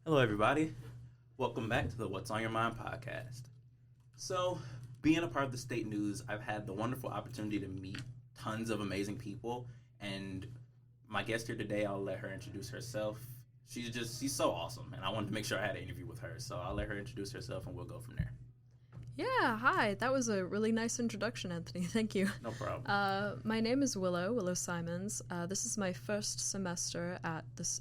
Hello, everybody. Welcome back to the What's on Your Mind podcast. So, being a part of the state news, I've had the wonderful opportunity to meet tons of amazing people. And my guest here today, I'll let her introduce herself. She's so awesome. And I wanted to make sure I had an interview with her. So, I'll let her introduce herself and we'll go from there. Yeah, hi. That was a really nice introduction, Anthony. Thank you. No problem. My name is Willow Symonds. This is my first semester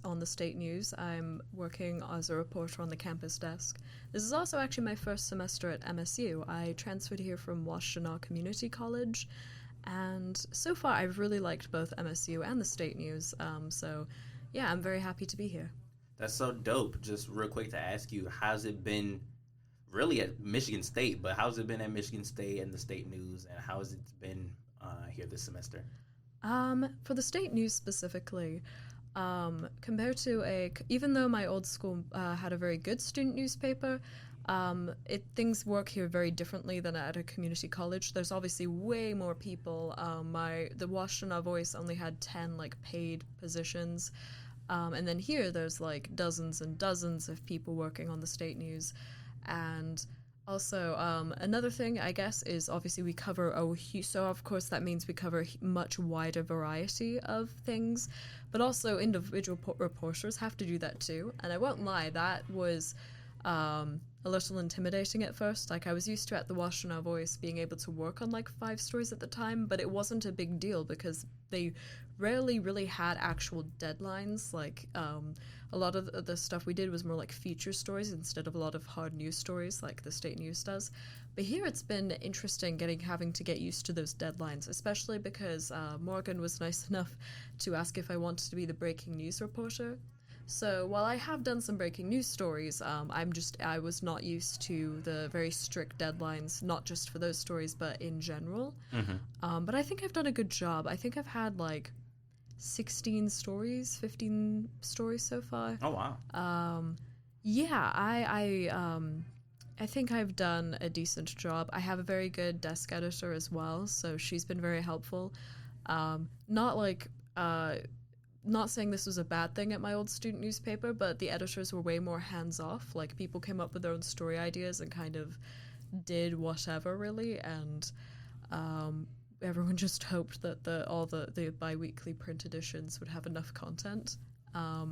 on the State News. I'm working as a reporter on the campus desk. This is also actually my first semester at MSU. I transferred here from Washtenaw Community College, and so far I've really liked both MSU and the State News. So, yeah, I'm very happy to be here. That's so dope. Just real quick to ask you, how's it been really at Michigan State, but how's it been at Michigan State and the State News, and how has it been here this semester? For the State News specifically, compared to even though my old school had a very good student newspaper, things work here very differently than at a community college. There's obviously way more people. The Washtenaw Voice only had 10 paid positions, and then here there's dozens and dozens of people working on the State News. And also, another thing, I guess, is obviously we cover so of course that means we cover a much wider variety of things, but also individual reporters have to do that too. And I won't lie, that was a little intimidating at first. I was used to at the Washtenaw Voice being able to work on 5 stories at the time, but it wasn't a big deal because they rarely really had actual deadlines. A lot of the stuff we did was more feature stories instead of a lot of hard news stories like the State News does. But here it's been interesting having to get used to those deadlines, especially because Morgan was nice enough to ask if I wanted to be the breaking news reporter. So while I have done some breaking news stories, I was not used to the very strict deadlines, not just for those stories, but in general. Mm-hmm. But I think I've done a good job. I think I've had 15 stories so far. Oh, wow. Yeah, I think I've done a decent job. I have a very good desk editor as well, so she's been very helpful. Not saying this was a bad thing at my old student newspaper, but the editors were way more hands-off. People came up with their own story ideas and kind of did whatever, really, and everyone just hoped that all the bi-weekly print editions would have enough content. But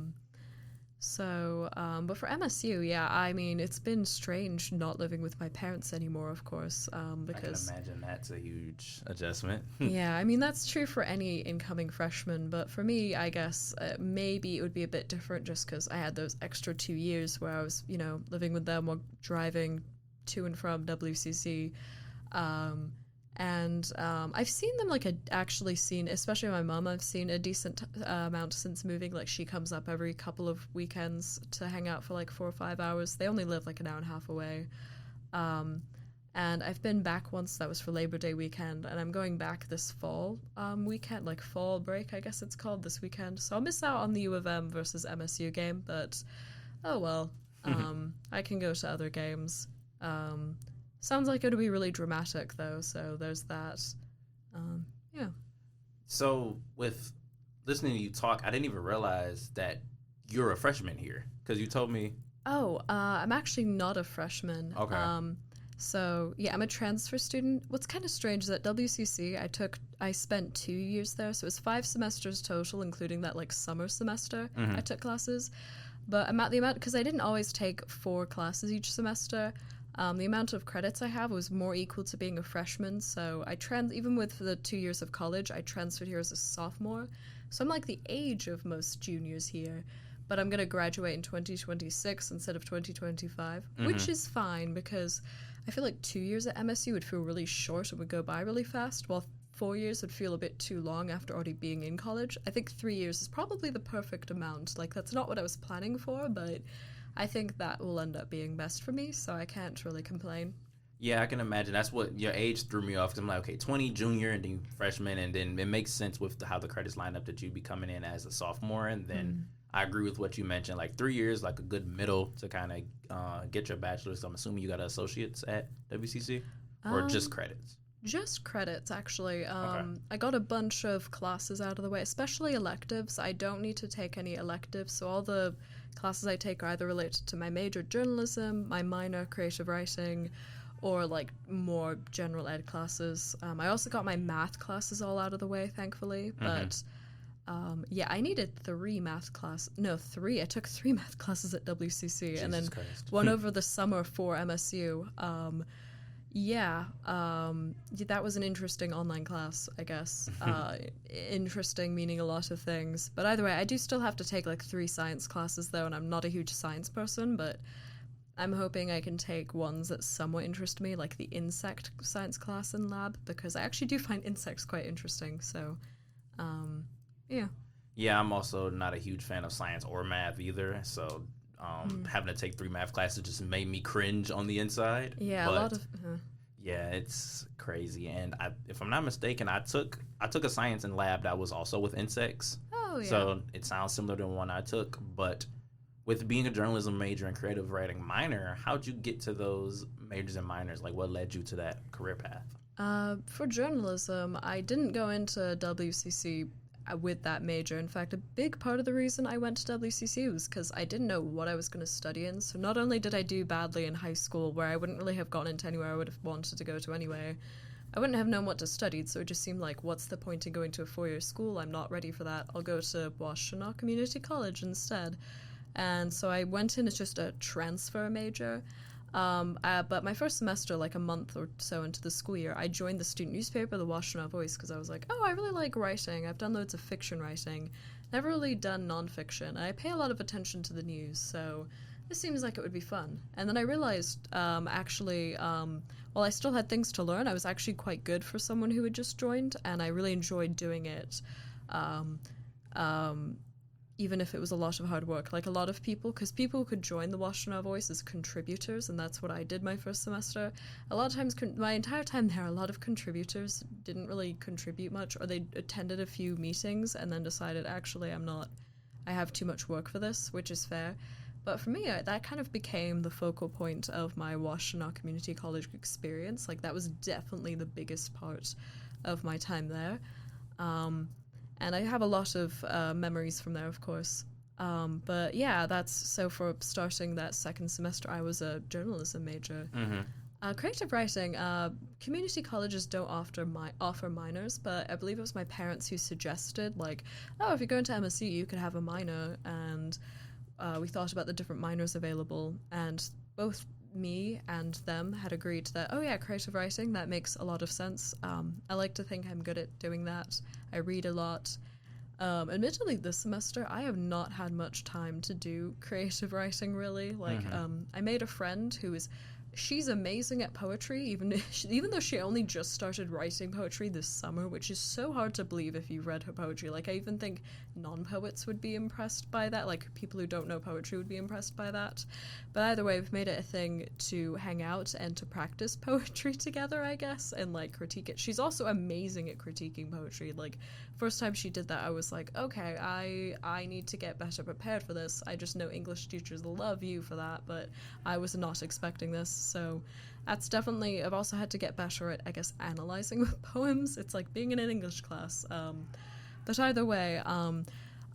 for MSU, yeah, I mean, it's been strange not living with my parents anymore, of course, because I can imagine that's a huge adjustment. Yeah, I mean, that's true for any incoming freshman, but for me, I guess maybe it would be a bit different just because I had those extra 2 years where I was, living with them while driving to and from WCC. I've seen them especially my mom, I've seen a decent amount since moving. She comes up every couple of weekends to hang out for 4 or 5 hours. They only live an hour and a half away. And I've been back once, that was for Labor Day weekend, and I'm going back this fall weekend, fall break, I guess it's called, this weekend. So I'll miss out on the U of M versus MSU game, but oh well. I can go to other games. Sounds like it'll be really dramatic, though, so there's that. Yeah. So, with listening to you talk, I didn't even realize that you're a freshman here, because you told me... Oh, I'm actually not a freshman. Okay. So, yeah, I'm a transfer student. What's kind of strange is at WCC, I spent 2 years there, so it was 5 semesters total, including that, summer semester I took classes. But I'm at the amount, because I didn't always take 4 classes each semester. The amount of credits I have was more equal to being a freshman, so even with the 2 years of college, I transferred here as a sophomore. So I'm the age of most juniors here, but I'm going to graduate in 2026 instead of 2025, which is fine because I feel 2 years at MSU would feel really short and would go by really fast, while 4 years would feel a bit too long after already being in college. I think 3 years is probably the perfect amount. That's not what I was planning for, but I think that will end up being best for me, so I can't really complain. Yeah, I can imagine. That's what your age threw me off, because I'm okay, 20 junior and then freshman, and then it makes sense with how the credits line up that you'd be coming in as a sophomore, and then I agree with what you mentioned, 3 years, a good middle to kind of get your bachelor's. I'm assuming you got associates at WCC, or just credits? Just credits, actually. I got a bunch of classes out of the way, especially electives. I don't need to take any electives, so all the classes I take are either related to my major, journalism, my minor, creative writing, or like more general ed classes. I also got my math classes all out of the way, thankfully, but yeah, I needed three. I took three math classes at WCC, Jesus and then Christ. one over the summer for MSU. Yeah, that was an interesting online class, I guess. Interesting meaning a lot of things. But either way, I do still have to take like 3 science classes, though, and I'm not a huge science person, but I'm hoping I can take ones that somewhat interest me, like the insect science class and lab, because I actually do find insects quite interesting, so, yeah. Yeah, I'm also not a huge fan of science or math either, so having to take 3 math classes just made me cringe on the inside. Yeah, but a lot of... yeah, it's crazy. And if I'm not mistaken, I took a science and lab that was also with insects. Oh, yeah. So it sounds similar to the one I took, but with being a journalism major and creative writing minor, how'd you get to those majors and minors? Like, what led you to that career path? For journalism, I didn't go into WCC with that major. In fact, a big part of the reason I went to WCC was because I didn't know what I was going to study in. So not only did I do badly in high school, where I wouldn't really have gone into anywhere I would have wanted to go to anyway, I wouldn't have known what to study, so it just seemed like, what's the point in going to a 4-year school? I'm not ready for that. I'll go to Washtenaw Community College instead. And so I went in as just a transfer major. But my first semester, like a month or so into the school year, I joined the student newspaper, the Washtenaw Voice, because I was like, oh, I really like writing. I've done loads of fiction writing. Never really done nonfiction. I pay a lot of attention to the news, so this seems like it would be fun. And then I realized, while I still had things to learn, I was actually quite good for someone who had just joined, and I really enjoyed doing it. Even if it was a lot of hard work. Like a lot of people, because people could join the Washtenaw Voice as contributors, and that's what I did my first semester. A lot of times, my entire time there, a lot of contributors didn't really contribute much, or they attended a few meetings and then decided, actually, I have too much work for this, which is fair. But for me, that kind of became the focal point of my Washtenaw Community College experience. Like, that was definitely the biggest part of my time there. And I have a lot of memories from there, of course. But yeah, so for starting that second semester, I was a journalism major. Creative writing, community colleges don't offer minors, but I believe it was my parents who suggested, like, oh, if you're going to MSU, you could have a minor. And we thought about the different minors available, and both me and them had agreed that, oh yeah, creative writing, that makes a lot of sense. I like to think I'm good at doing that. I read a lot. Admittedly, this semester, I have not had much time to do creative writing, really. Like, I made a friend she's amazing at poetry, even though she only just started writing poetry this summer, which is so hard to believe if you read her poetry. Like, I even think non-poets would be impressed by that. Like, people who don't know poetry would be impressed by that. But either way, we've made it a thing to hang out and to practice poetry together, I guess, and, like, critique it. She's also amazing at critiquing poetry. Like, first time she did that, I was like, okay, I need to get better prepared for this. I just know English teachers love you for that, but I was not expecting this. So that's definitely, I've also had to get better at, I guess, analyzing poems. It's like being in an English class. But either way,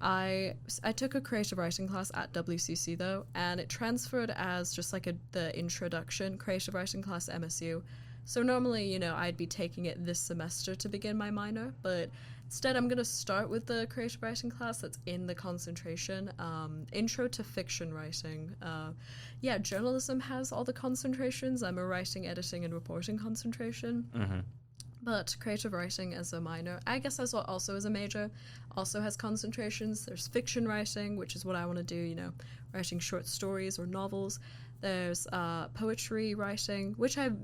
I took a creative writing class at WCC, though, and it transferred as just like the introduction creative writing class at MSU. So normally, I'd be taking it this semester to begin my minor, but instead I'm going to start with the creative writing class that's in the concentration, Intro to Fiction Writing. Yeah, journalism has all the concentrations. I'm a writing, editing, and reporting concentration. But creative writing as a minor, I guess also as a major, also has concentrations. There's fiction writing, which is what I want to do, writing short stories or novels. There's poetry writing, which I've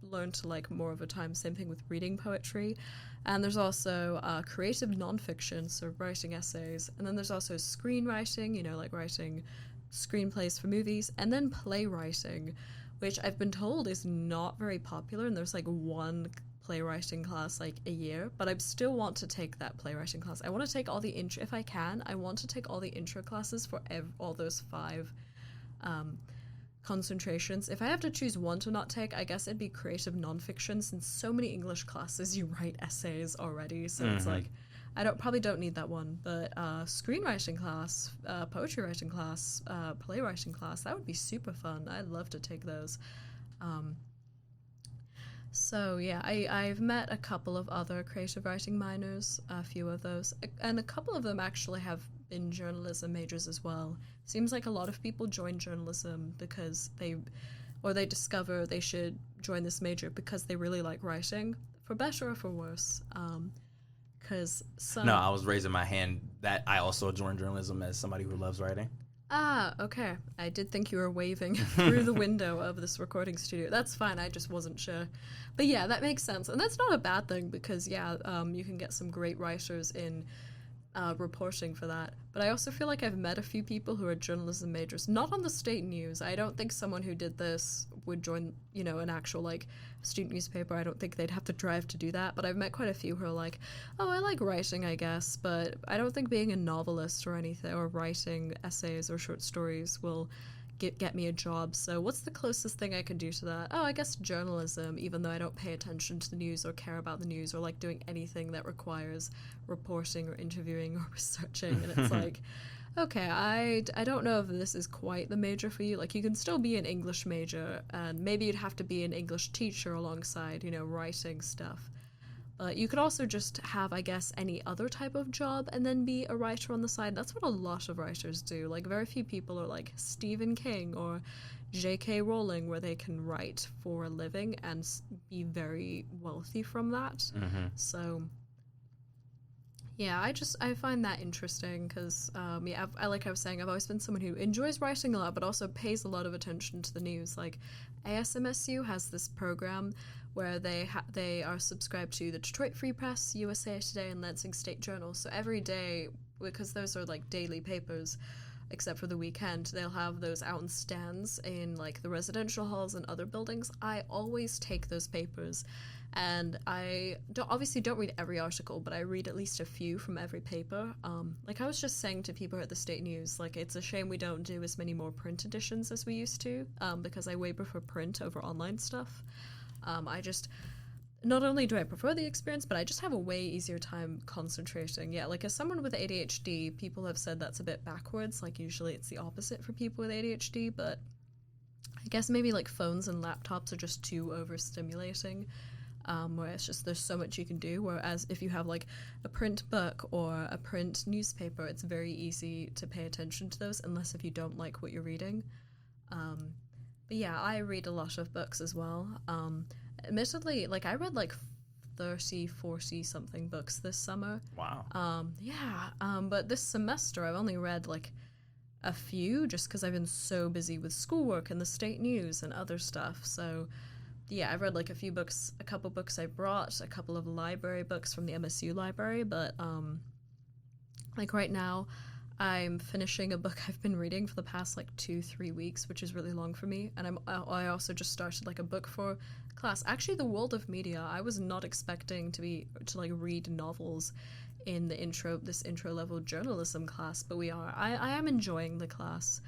learned to like more over time. Same thing with reading poetry. And there's also creative nonfiction, so writing essays. And then there's also screenwriting, like writing screenplays for movies. And then playwriting, which I've been told is not very popular. And there's like one playwriting class like a year, but I still want to take that playwriting class. I want to take all the intro, if I can, I want to take all the intro classes for all those 5 concentrations. If I have to choose one to not take, I guess it'd be creative nonfiction, since so many English classes you write essays already. So it's like, I probably don't need that one. But screenwriting class, poetry writing class, playwriting class, that would be super fun. I'd love to take those. So yeah, I've met a couple of other creative writing minors, a few of those, and a couple of them actually have been journalism majors as well. Seems like a lot of people join journalism because they discover they should join this major because they really like writing, for better or for worse. Because No, I was raising my hand that I also joined journalism as somebody who loves writing. Ah, okay. I did think you were waving through the window of this recording studio. That's fine, I just wasn't sure. But yeah, that makes sense. And that's not a bad thing because, yeah, you can get some great writers in reporting for that. But I also feel like I've met a few people who are journalism majors, not on the state news. I don't think someone who did this would join, an actual, like, student newspaper. I don't think they'd have to drive to do that. But I've met quite a few who are like, oh, I like writing, I guess, but I don't think being a novelist or anything, or writing essays or short stories will get me a job. So what's the closest thing I can do to that? Oh, I guess journalism, even though I don't pay attention to the news or care about the news or like doing anything that requires reporting or interviewing or researching. And it's like, okay, I don't know if this is quite the major for you. Like, you can still be an English major, and maybe you'd have to be an English teacher alongside, writing stuff. But you could also just have, I guess, any other type of job and then be a writer on the side. That's what a lot of writers do. Like, very few people are like Stephen King or J.K. Rowling, where they can write for a living and be very wealthy from that. Mm-hmm. So, yeah, I find that interesting because, like I was saying, I've always been someone who enjoys writing a lot, but also pays a lot of attention to the news. Like, ASMSU has this program where they are subscribed to the Detroit Free Press, USA Today, and Lansing State Journal. So every day, because those are like daily papers, except for the weekend, they'll have those out in stands in like the residential halls and other buildings. I always take those papers, and I obviously don't read every article, but I read at least a few from every paper. Like I was just saying to people at the State News, like, it's a shame we don't do as many more print editions as we used to, because I way prefer print over online stuff. Not only do I prefer the experience, but I just have a way easier time concentrating. Yeah, like as someone with ADHD, people have said that's a bit backwards. Like usually it's the opposite for people with ADHD, but I guess maybe like phones and laptops are just too overstimulating, where it's just there's so much you can do. Whereas if you have like a print book or a print newspaper, it's very easy to pay attention to those, unless if you don't like what you're reading. But yeah, I read a lot of books as well. Admittedly, like I read like 30, 40 something books this summer. Wow. But this semester I've only read like a few just because I've been so busy with schoolwork and the state news and other stuff. So yeah, I've read like a few books, a couple books I brought, a couple of library books from the MSU library, but like right now I'm finishing a book I've been reading for the past like 2-3 weeks, which is really long for me. And I also just started like a book for class. Actually, The World of Media. I was not expecting to like read novels in this intro level journalism class, but we are. I am enjoying the class.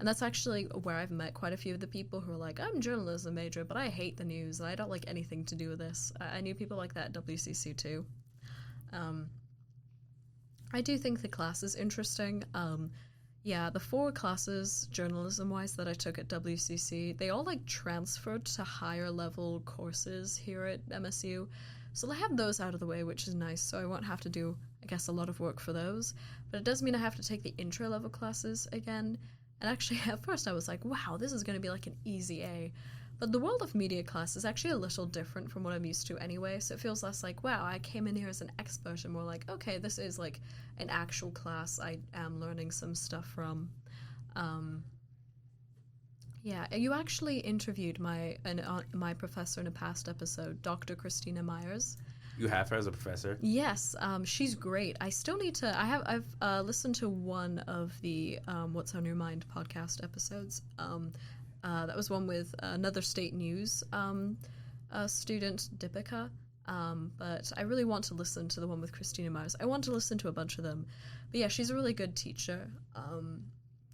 And that's actually where I've met quite a few of the people who are like, I'm a journalism major, but I hate the news and I don't like anything to do with this. I knew people like that at WCC too. I do think the class is interesting. The 4 classes, journalism-wise, that I took at WCC, they all, like, transferred to higher-level courses here at MSU. So I have those out of the way, which is nice, so I won't have to do, I guess, a lot of work for those. But it does mean I have to take the intro-level classes again. And actually, at first I was like, wow, this is going to be, like, an easy A. But the World of Media class is actually a little different from what I'm used to anyway, so it feels less like, wow, I came in here as an expert, and more like, okay, this is like an actual class I am learning some stuff from. You actually interviewed my professor in a past episode, Dr. Christina Myers. You have her as a professor? Yes, she's great. I still need to. I've listened to one of the What's on Your Mind podcast episodes. That was one with another state news student, Deepika. But I really want to listen to the one with Christina Myers. I want to listen to a bunch of them. But yeah, she's a really good teacher.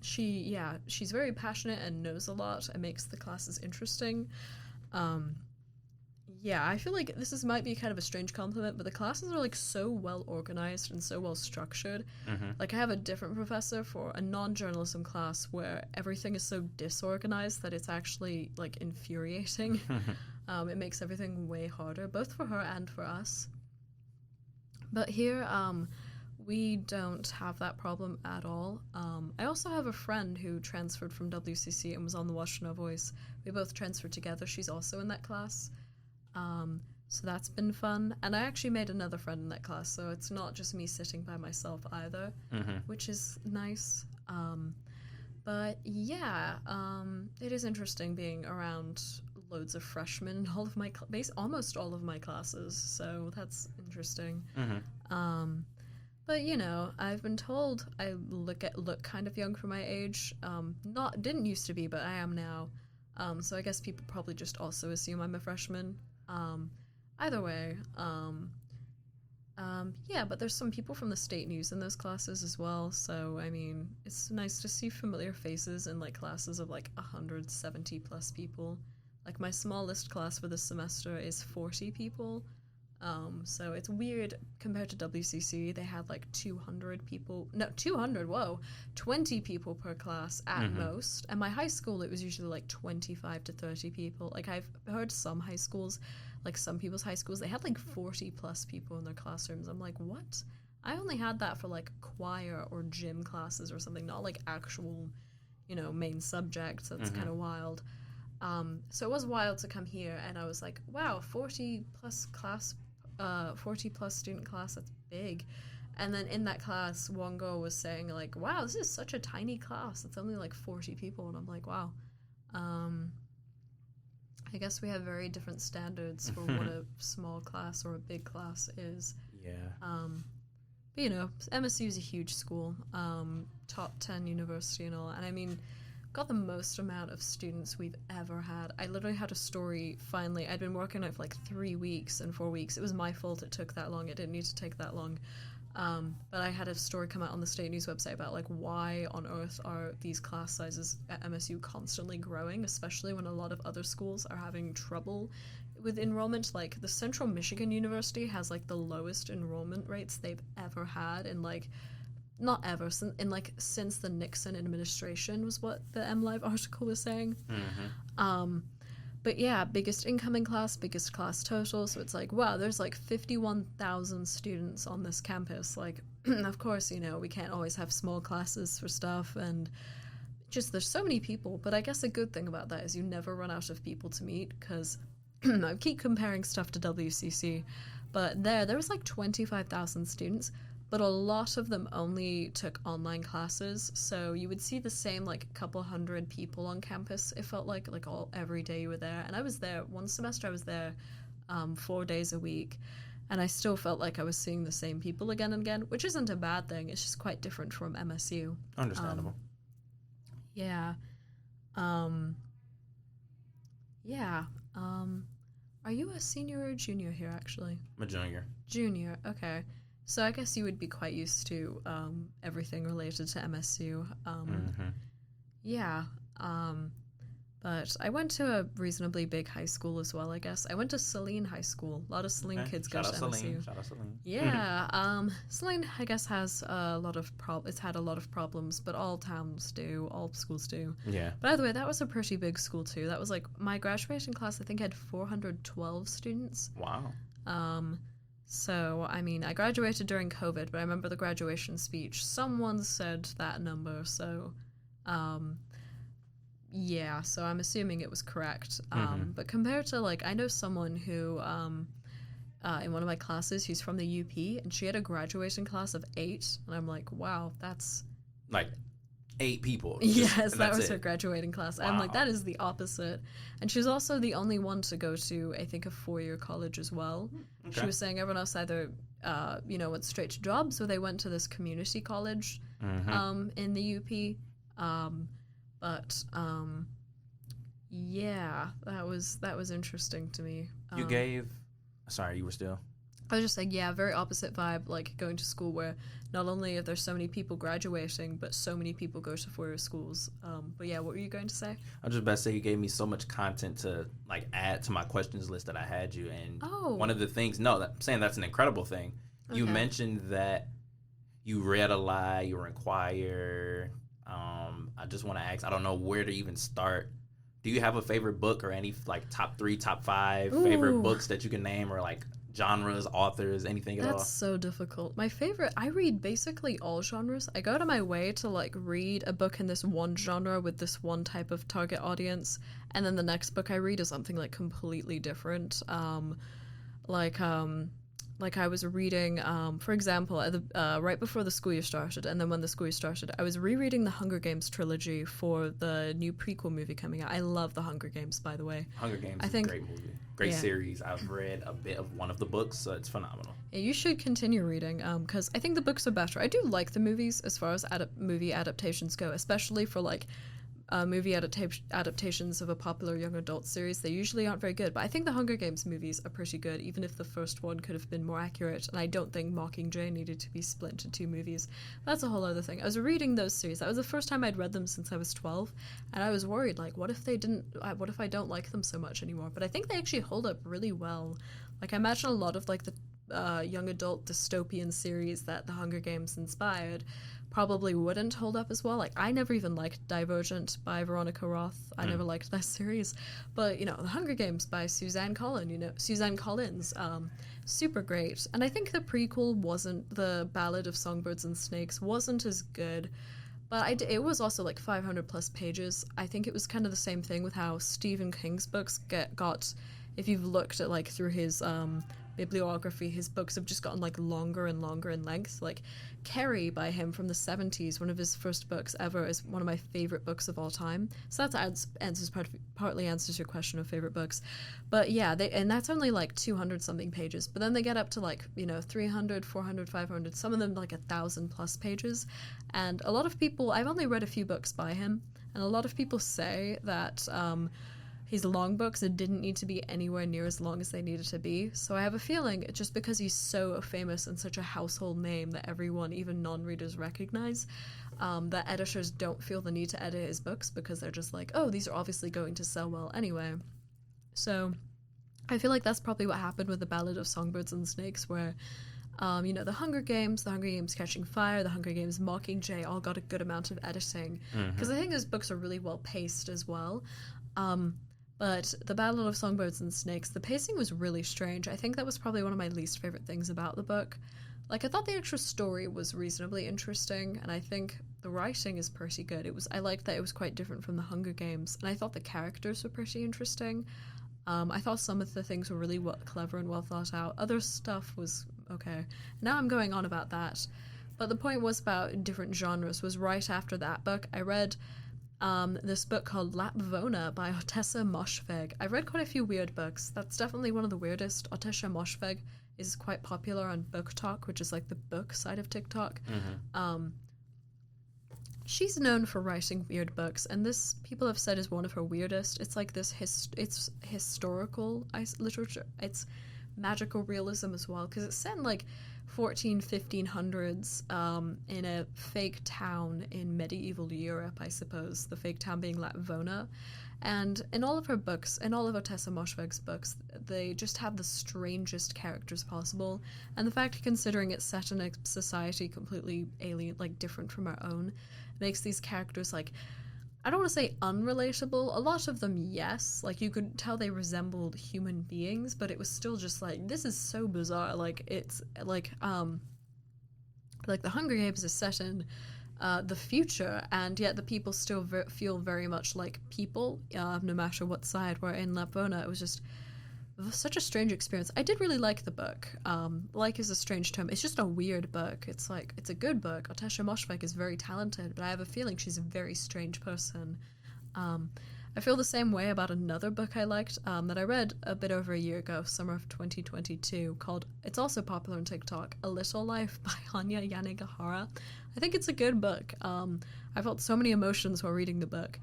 she's very passionate and knows a lot and makes the classes interesting. I feel like might be kind of a strange compliment, but the classes are like so well organized and so well structured. Like I have a different professor for a non-journalism class where everything is so disorganized that it's actually like infuriating. It makes everything way harder, both for her and for us. But here, we don't have that problem at all. I also have a friend who transferred from WCC and was on the Washington Voice. We both transferred together. She's also in that class. So that's been fun. And I actually made another friend in that class, so it's not just me sitting by myself either, which is nice. But yeah, it is interesting being around loads of freshmen in all of my almost all of my classes, so that's interesting. But you know, I've been told I look kind of young for my age. Didn't used to be, but I am now. So I guess people probably just also assume I'm a freshman. Either way, but there's some people from the state news in those classes as well. So I mean, it's nice to see familiar faces in like classes of like 170 plus people. Like my smallest class for this semester is 40 people. So it's weird compared to WCC. They had like 200 people. No, 200, whoa. 20 people per class at most. And my high school, it was usually like 25 to 30 people. Like I've heard some high schools, like some people's high schools, they had like 40 plus people in their classrooms. I'm like, what? I only had that for like choir or gym classes or something, not like actual, main subjects. That's kind of wild. So it was wild to come here, and I was like, wow, 40 plus student class, that's big. And then in that class, one girl was saying like, wow, this is such a tiny class. It's only like 40 people. And I'm like, wow. I guess we have very different standards for what a small class or a big class is. Yeah. But MSU is a huge school, top 10 university and all. And I mean, got the most amount of students we've ever had. I literally had a story finally. I'd been working on it for like 3 weeks and 4 weeks. It was my fault it took that long. It didn't need to take that long. But I had a story come out on the state news website about like why on earth are these class sizes at MSU constantly growing, especially when a lot of other schools are having trouble with enrollment. Like the Central Michigan University has like the lowest enrollment rates they've ever had in like not ever, since the Nixon administration was what the MLive article was saying. But yeah, biggest incoming class, biggest class total. So it's like, wow, there's like 51,000 students on this campus. Like, of course, we can't always have small classes for stuff, and just there's so many people. But I guess a good thing about that is you never run out of people to meet, because I keep comparing stuff to WCC, but there was like 25,000 students. But a lot of them only took online classes, so you would see the same like couple hundred people on campus. It felt like every day you were there. And I was there one semester. I was there 4 days a week, and I still felt like I was seeing the same people again and again, which isn't a bad thing. It's just quite different from MSU. Understandable. Yeah. Are you a senior or a junior here, actually? I'm a junior. Junior, okay. So I guess you would be quite used to everything related to MSU. But I went to a reasonably big high school as well, I guess. I went to Saline High School. A lot of Saline kids go to MSU. Shout out Saline. Yeah. Saline, I guess, has a lot of it's had a lot of problems, but all towns do, all schools do. Yeah. But by the way, that was a pretty big school too. That was like my graduation class, I think, had 412 students. Wow. So, I mean, I graduated during COVID, but I remember the graduation speech. Someone said that number, so, so I'm assuming it was correct. But compared to, like, I know someone who, in one of my classes, who's from the UP, and she had a graduation class of 8, and I'm like, wow, that's... Like 8 people. Yes, that was her graduating class. Wow. I'm like, that is the opposite. And she's also the only one to go to, I think, a 4-year college as well. Okay. She was saying everyone else either, went straight to jobs, or they went to this community college in the UP. That was interesting to me. You gave... Sorry, you were still... I was just saying, yeah, very opposite vibe, like going to school where not only are there so many people graduating, but so many people go to four-year schools. But yeah, what were you going to say? I was just about to say you gave me so much content to like add to my questions list that I had you. And one of the things, I'm saying that's an incredible thing. Okay. You mentioned that you read a lot, you were in choir. I just want to ask, I don't know where to even start. Do you have a favorite book or any like top 3, top 5 favorite books that you can name, or like genres, authors, anything at all? That's so difficult. My favorite, I read basically all genres. I go out of my way to like read a book in this one genre with this one type of target audience, and then the next book I read is something like completely different. Like I was reading, for example, right before the school year started, and then when the school year started, I was rereading the Hunger Games trilogy for the new prequel movie coming out. I love the Hunger Games, by the way. Hunger Games is a great movie. Great series. I've read a bit of one of the books, so it's phenomenal. Yeah, you should continue reading, because I think the books are better. I do like the movies as far as movie adaptations go, especially for like movie adaptations of a popular young adult series. They usually aren't very good, but I think the Hunger Games movies are pretty good, even if the first one could have been more accurate, and I don't think Mockingjay needed to be split into 2 movies. That's a whole other thing. I was reading those series. That was the first time I'd read them since I was 12, and I was worried, like, what if I don't like them so much anymore? But I think they actually hold up really well. Like, I imagine a lot of, like, the young adult dystopian series that the Hunger Games inspired probably wouldn't hold up as well. Like, I never even liked Divergent by Veronica Roth. I never liked that series. But, The Hunger Games by Suzanne Collins, super great. And I think the prequel wasn't, the Ballad of Songbirds and Snakes wasn't as good, but it was also like 500 plus pages. I think it was kind of the same thing with how Stephen King's books got, if you've looked at like through his bibliography, his books have just gotten like longer and longer in length. Like Carrie by him from the 70s, one of his first books ever, is one of my favorite books of all time. So that partly answers your question of favorite books. But yeah, and that's only like 200 something pages, but then they get up to like 300, 400, 500, some of them like 1,000 plus pages. And a lot of people, I've only read a few books by him, and a lot of people say that his long books didn't need to be anywhere near as long as they needed to be. So I have a feeling, just because he's so famous and such a household name that everyone, even non-readers, recognize, that editors don't feel the need to edit his books because they're just like, oh, these are obviously going to sell well anyway. So I feel like that's probably what happened with the Ballad of Songbirds and Snakes, where the Hunger Games Catching Fire, the Hunger Games Mockingjay all got a good amount of editing, because I think those books are really well paced as well. But the Battle of Songbirds and Snakes, the pacing was really strange. I think that was probably one of my least favorite things about the book. Like, I thought the actual story was reasonably interesting, and I think the writing is pretty good. I liked that it was quite different from the Hunger Games, and I thought the characters were pretty interesting. I thought some of the things were really clever and well thought out. Other stuff was okay. Now I'm going on about that. But the point was about different genres was right after that book, I read this book called Lapvona by Otessa Moshfegh. I've read quite a few weird books. That's definitely one of the weirdest. Otessa Moshfegh is quite popular on Book Talk, which is like the book side of TikTok. She's known for writing weird books, and this, people have said, is one of her weirdest. It's like this it's historical literature. It's magical realism as well, because it's set in like 1500s in a fake town in medieval Europe, I suppose, the fake town being Lapvona. And in all of her books, in all of Otessa Moshfegh's books, they just have the strangest characters possible. And the fact, considering it's set in a society completely alien, like different from our own, makes these characters, like, I don't want to say unrelatable. A lot of them, yes. Like, you could tell they resembled human beings, but it was still just like, this is so bizarre. Like, it's like the Hunger Games is set in the future, and yet the people still feel very much like people, no matter what side. Where in Lapvona, it was just such a strange experience. I did really like the book. Like is a strange term. It's just a weird book. It's like, it's a good book. Otessa Moshfegh is very talented, but I have a feeling she's a very strange person. I feel the same way about another book I liked that I read a bit over a year ago, summer of 2022, called, it's also popular on TikTok, A Little Life by Hanya Yanagihara. I think it's a good book. I felt so many emotions while reading the book.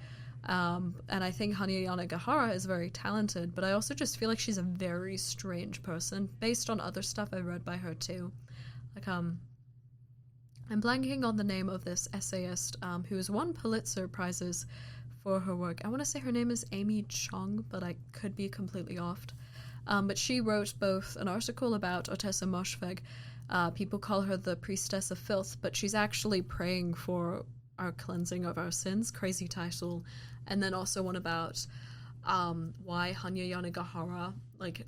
And I think Hanya Yanagihara is very talented, but I also just feel like she's a very strange person based on other stuff I read by her too. Like, I'm blanking on the name of this essayist who has won Pulitzer Prizes for her work. I want to say her name is Amy Chong, but I could be completely off. But she wrote both an article about Otessa Moshfegh. People call her the priestess of filth, but she's actually praying for our cleansing of our sins. Crazy title. And then also one about why Hanya Yanagihara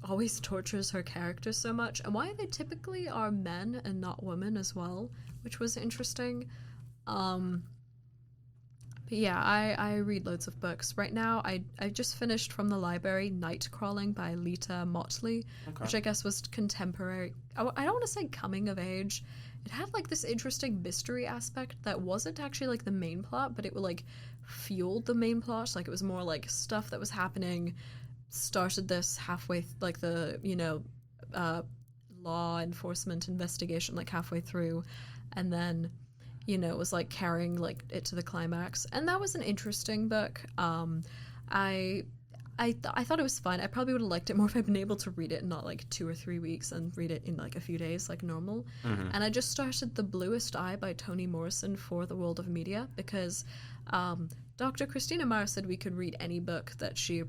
always tortures her characters so much, and why they typically are men and not women as well, which was interesting. But yeah, I read loads of books. Right now, I just finished from the library Night Crawling by Lita Motley, which I guess was contemporary. I don't want to say coming of age. It had this interesting mystery aspect that wasn't actually the main plot, but it would fueled the main plot. It was more stuff that was happening started this halfway, the law enforcement investigation halfway through, and then it was carrying it to the climax, and that was an interesting book. I thought it was fine. I probably would have liked it more if I'd been able to read it in not 2 or 3 weeks and read it in a few days like normal. Mm-hmm. And I just started The Bluest Eye by Toni Morrison for the World of Media because Dr. Christina Meyer said we could read any book that she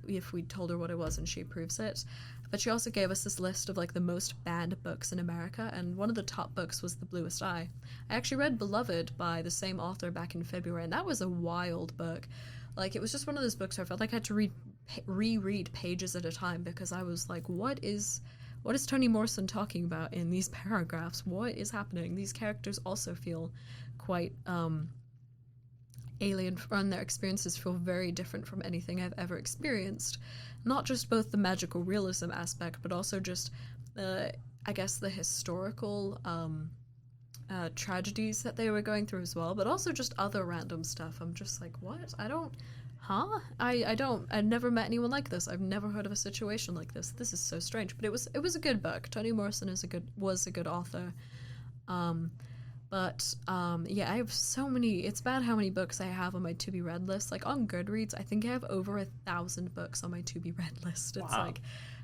if we told her what it was and she approves it. But she also gave us this list of the most banned books in America, and one of the top books was The Bluest Eye. I actually read Beloved by the same author back in February, and that was a wild book. It was just one of those books where I felt like I had to reread pages at a time because I was like, what is Toni Morrison talking about in these paragraphs? What is happening? These characters also feel quite alien, and their experiences feel very different from anything I've ever experienced. Not just both the magical realism aspect, but also just the historical tragedies that they were going through as well, but also just other random stuff. I'm just like, what? I've never met anyone like this. I've never heard of a situation like this. This is so strange. But it was a good book. Toni Morrison was a good author. Yeah, I have so many. It's bad how many books I have on my to be read list. On Goodreads, I think I have over 1,000 books on my to be read list. It's wow.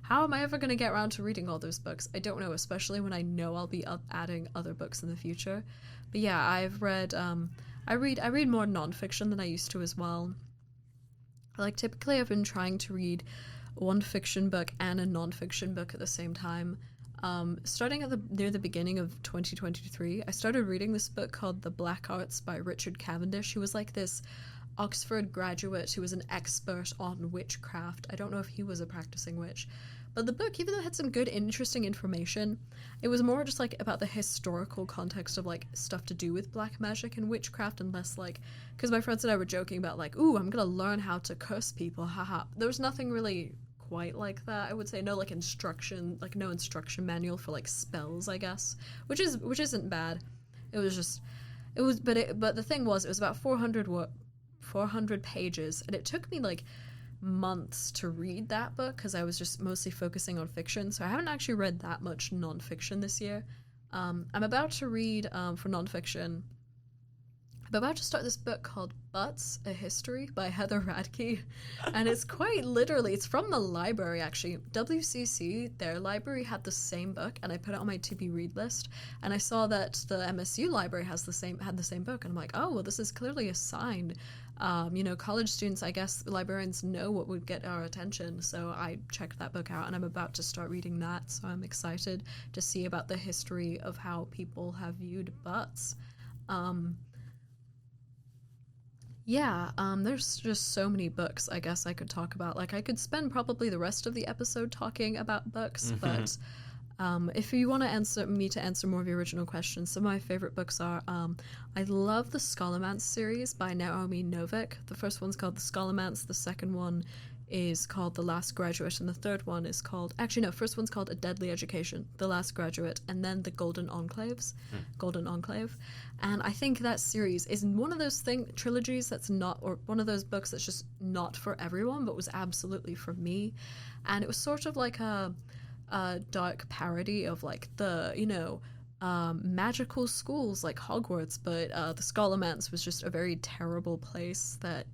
How am I ever going to get around to reading all those books? I don't know, especially when I know I'll be adding other books in the future. But yeah, I've read. I read more nonfiction than I used to as well. Typically, I've been trying to read one fiction book and a nonfiction book at the same time. Starting near the beginning of 2023, I started reading this book called The Black Arts by Richard Cavendish, who was this Oxford graduate who was an expert on witchcraft. I don't know if he was a practicing witch, but the book, even though it had some good, interesting information, it was more just about the historical context of stuff to do with black magic and witchcraft, and less because my friends and I were joking about ooh, I'm gonna learn how to curse people, haha. There was nothing really quite like that. I would say no instruction, no instruction manual for spells, I guess, which isn't bad. But the thing was, it was about 400 pages, and it took me months to read that book because I was just mostly focusing on fiction. So I haven't actually read that much nonfiction this year. I'm about to read for nonfiction. I'm about to start this book called Butts, A History by Heather Radke, and it's quite literally, it's from the library actually. WCC, their library had the same book, and I put it on my to-be-read list, and I saw that the MSU library had the same book, and I'm like, oh, well, this is clearly a sign. College students, I guess librarians know what would get our attention, so I checked that book out, and I'm about to start reading that, so I'm excited to see about the history of how people have viewed butts. There's just so many books I guess I could talk about. I could spend probably the rest of the episode talking about books, but if you want to answer more of your original questions, some of my favorite books are, I love the Scholomance series by Naomi Novik. The first one's called The Scholomance, the second one is called The Last Graduate, and the third one is called, first one's called A Deadly Education, The Last Graduate, and then The Golden Enclave. And I think that series is one of those trilogies that's not, or one of those books that's just not for everyone, but was absolutely for me. And it was sort of a dark parody of the, magical schools like Hogwarts, but the Scholomance was just a very terrible place that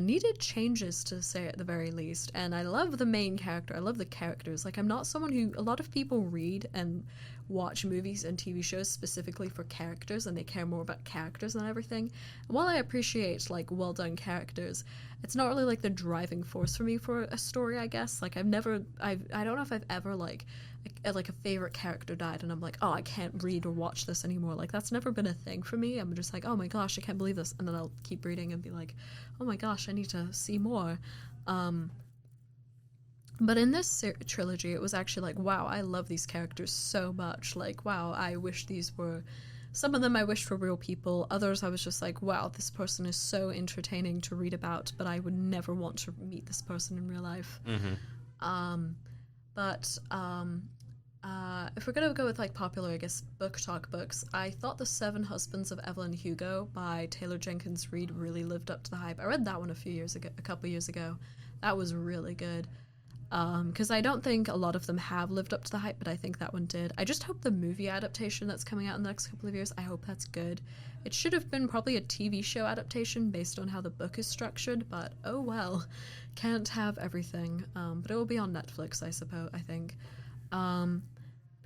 needed changes, to say at the very least. And I love the main character. I love the characters. Like, I'm not someone who, a lot of people read and watch movies and TV shows specifically for characters, and they care more about characters than everything. And while I appreciate, like, well done characters, it's not really like the driving force for me for a story, I guess. Like, I don't know if I've ever like a favorite character died and I'm like, oh, I can't read or watch this anymore. Like, that's never been a thing for me. I'm just like, oh my gosh, I can't believe this, and then I'll keep reading and be like, oh my gosh, I need to see more. But in this trilogy, it was actually like, wow, I love these characters so much. Like, wow, I wish these were, some of them I wished were real people. Others I was just like, wow, this person is so entertaining to read about, but I would never want to meet this person in real life. If we're gonna go with like popular, I guess, book talk books, I thought The Seven Husbands of Evelyn Hugo by Taylor Jenkins Reid really lived up to the hype. I read that one a couple years ago. That was really good. Because I don't think a lot of them have lived up to the hype, but I think that one did. I just hope the movie adaptation that's coming out in the next couple of years, I hope that's good. It should have been probably a TV show adaptation based on how the book is structured, but oh well. Can't have everything. But it will be on Netflix, I suppose, I think. I'm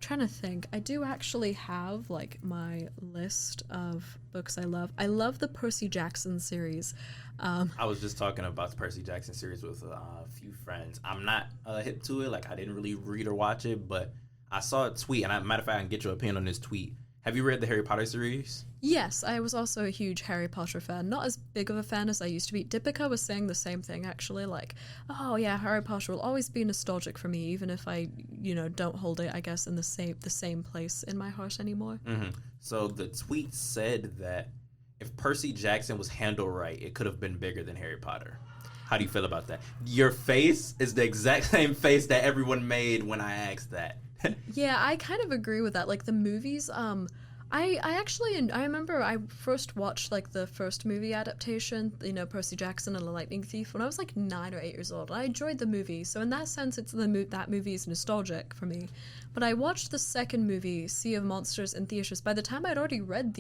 trying to think. I do actually have, like, my list of books I love. I love the Percy Jackson series. I was just talking about the Percy Jackson series with a few friends. I'm not hip to it. Like, I didn't really read or watch it, but I saw a tweet, and matter of fact, I can get your opinion on this tweet. Have you read the Harry Potter series? Yes, I was also a huge Harry Potter fan. Not as big of a fan as I used to be. Dipika was saying the same thing, actually. Like, oh yeah, Harry Potter will always be nostalgic for me, even if I, don't hold it, I guess, in the same place in my heart anymore. So the tweet said that if Percy Jackson was handled right, it could have been bigger than Harry Potter. How do you feel about that? Your face is the exact same face that everyone made when I asked that. Yeah, I kind of agree with that. Like, the movies, I remember I first watched, like, the first movie adaptation, Percy Jackson and the Lightning Thief, when I was, like, 9 or 8 years old. I enjoyed the movie, so in that sense, that movie is nostalgic for me. But I watched the second movie, Sea of Monsters in theaters. By the time I'd already read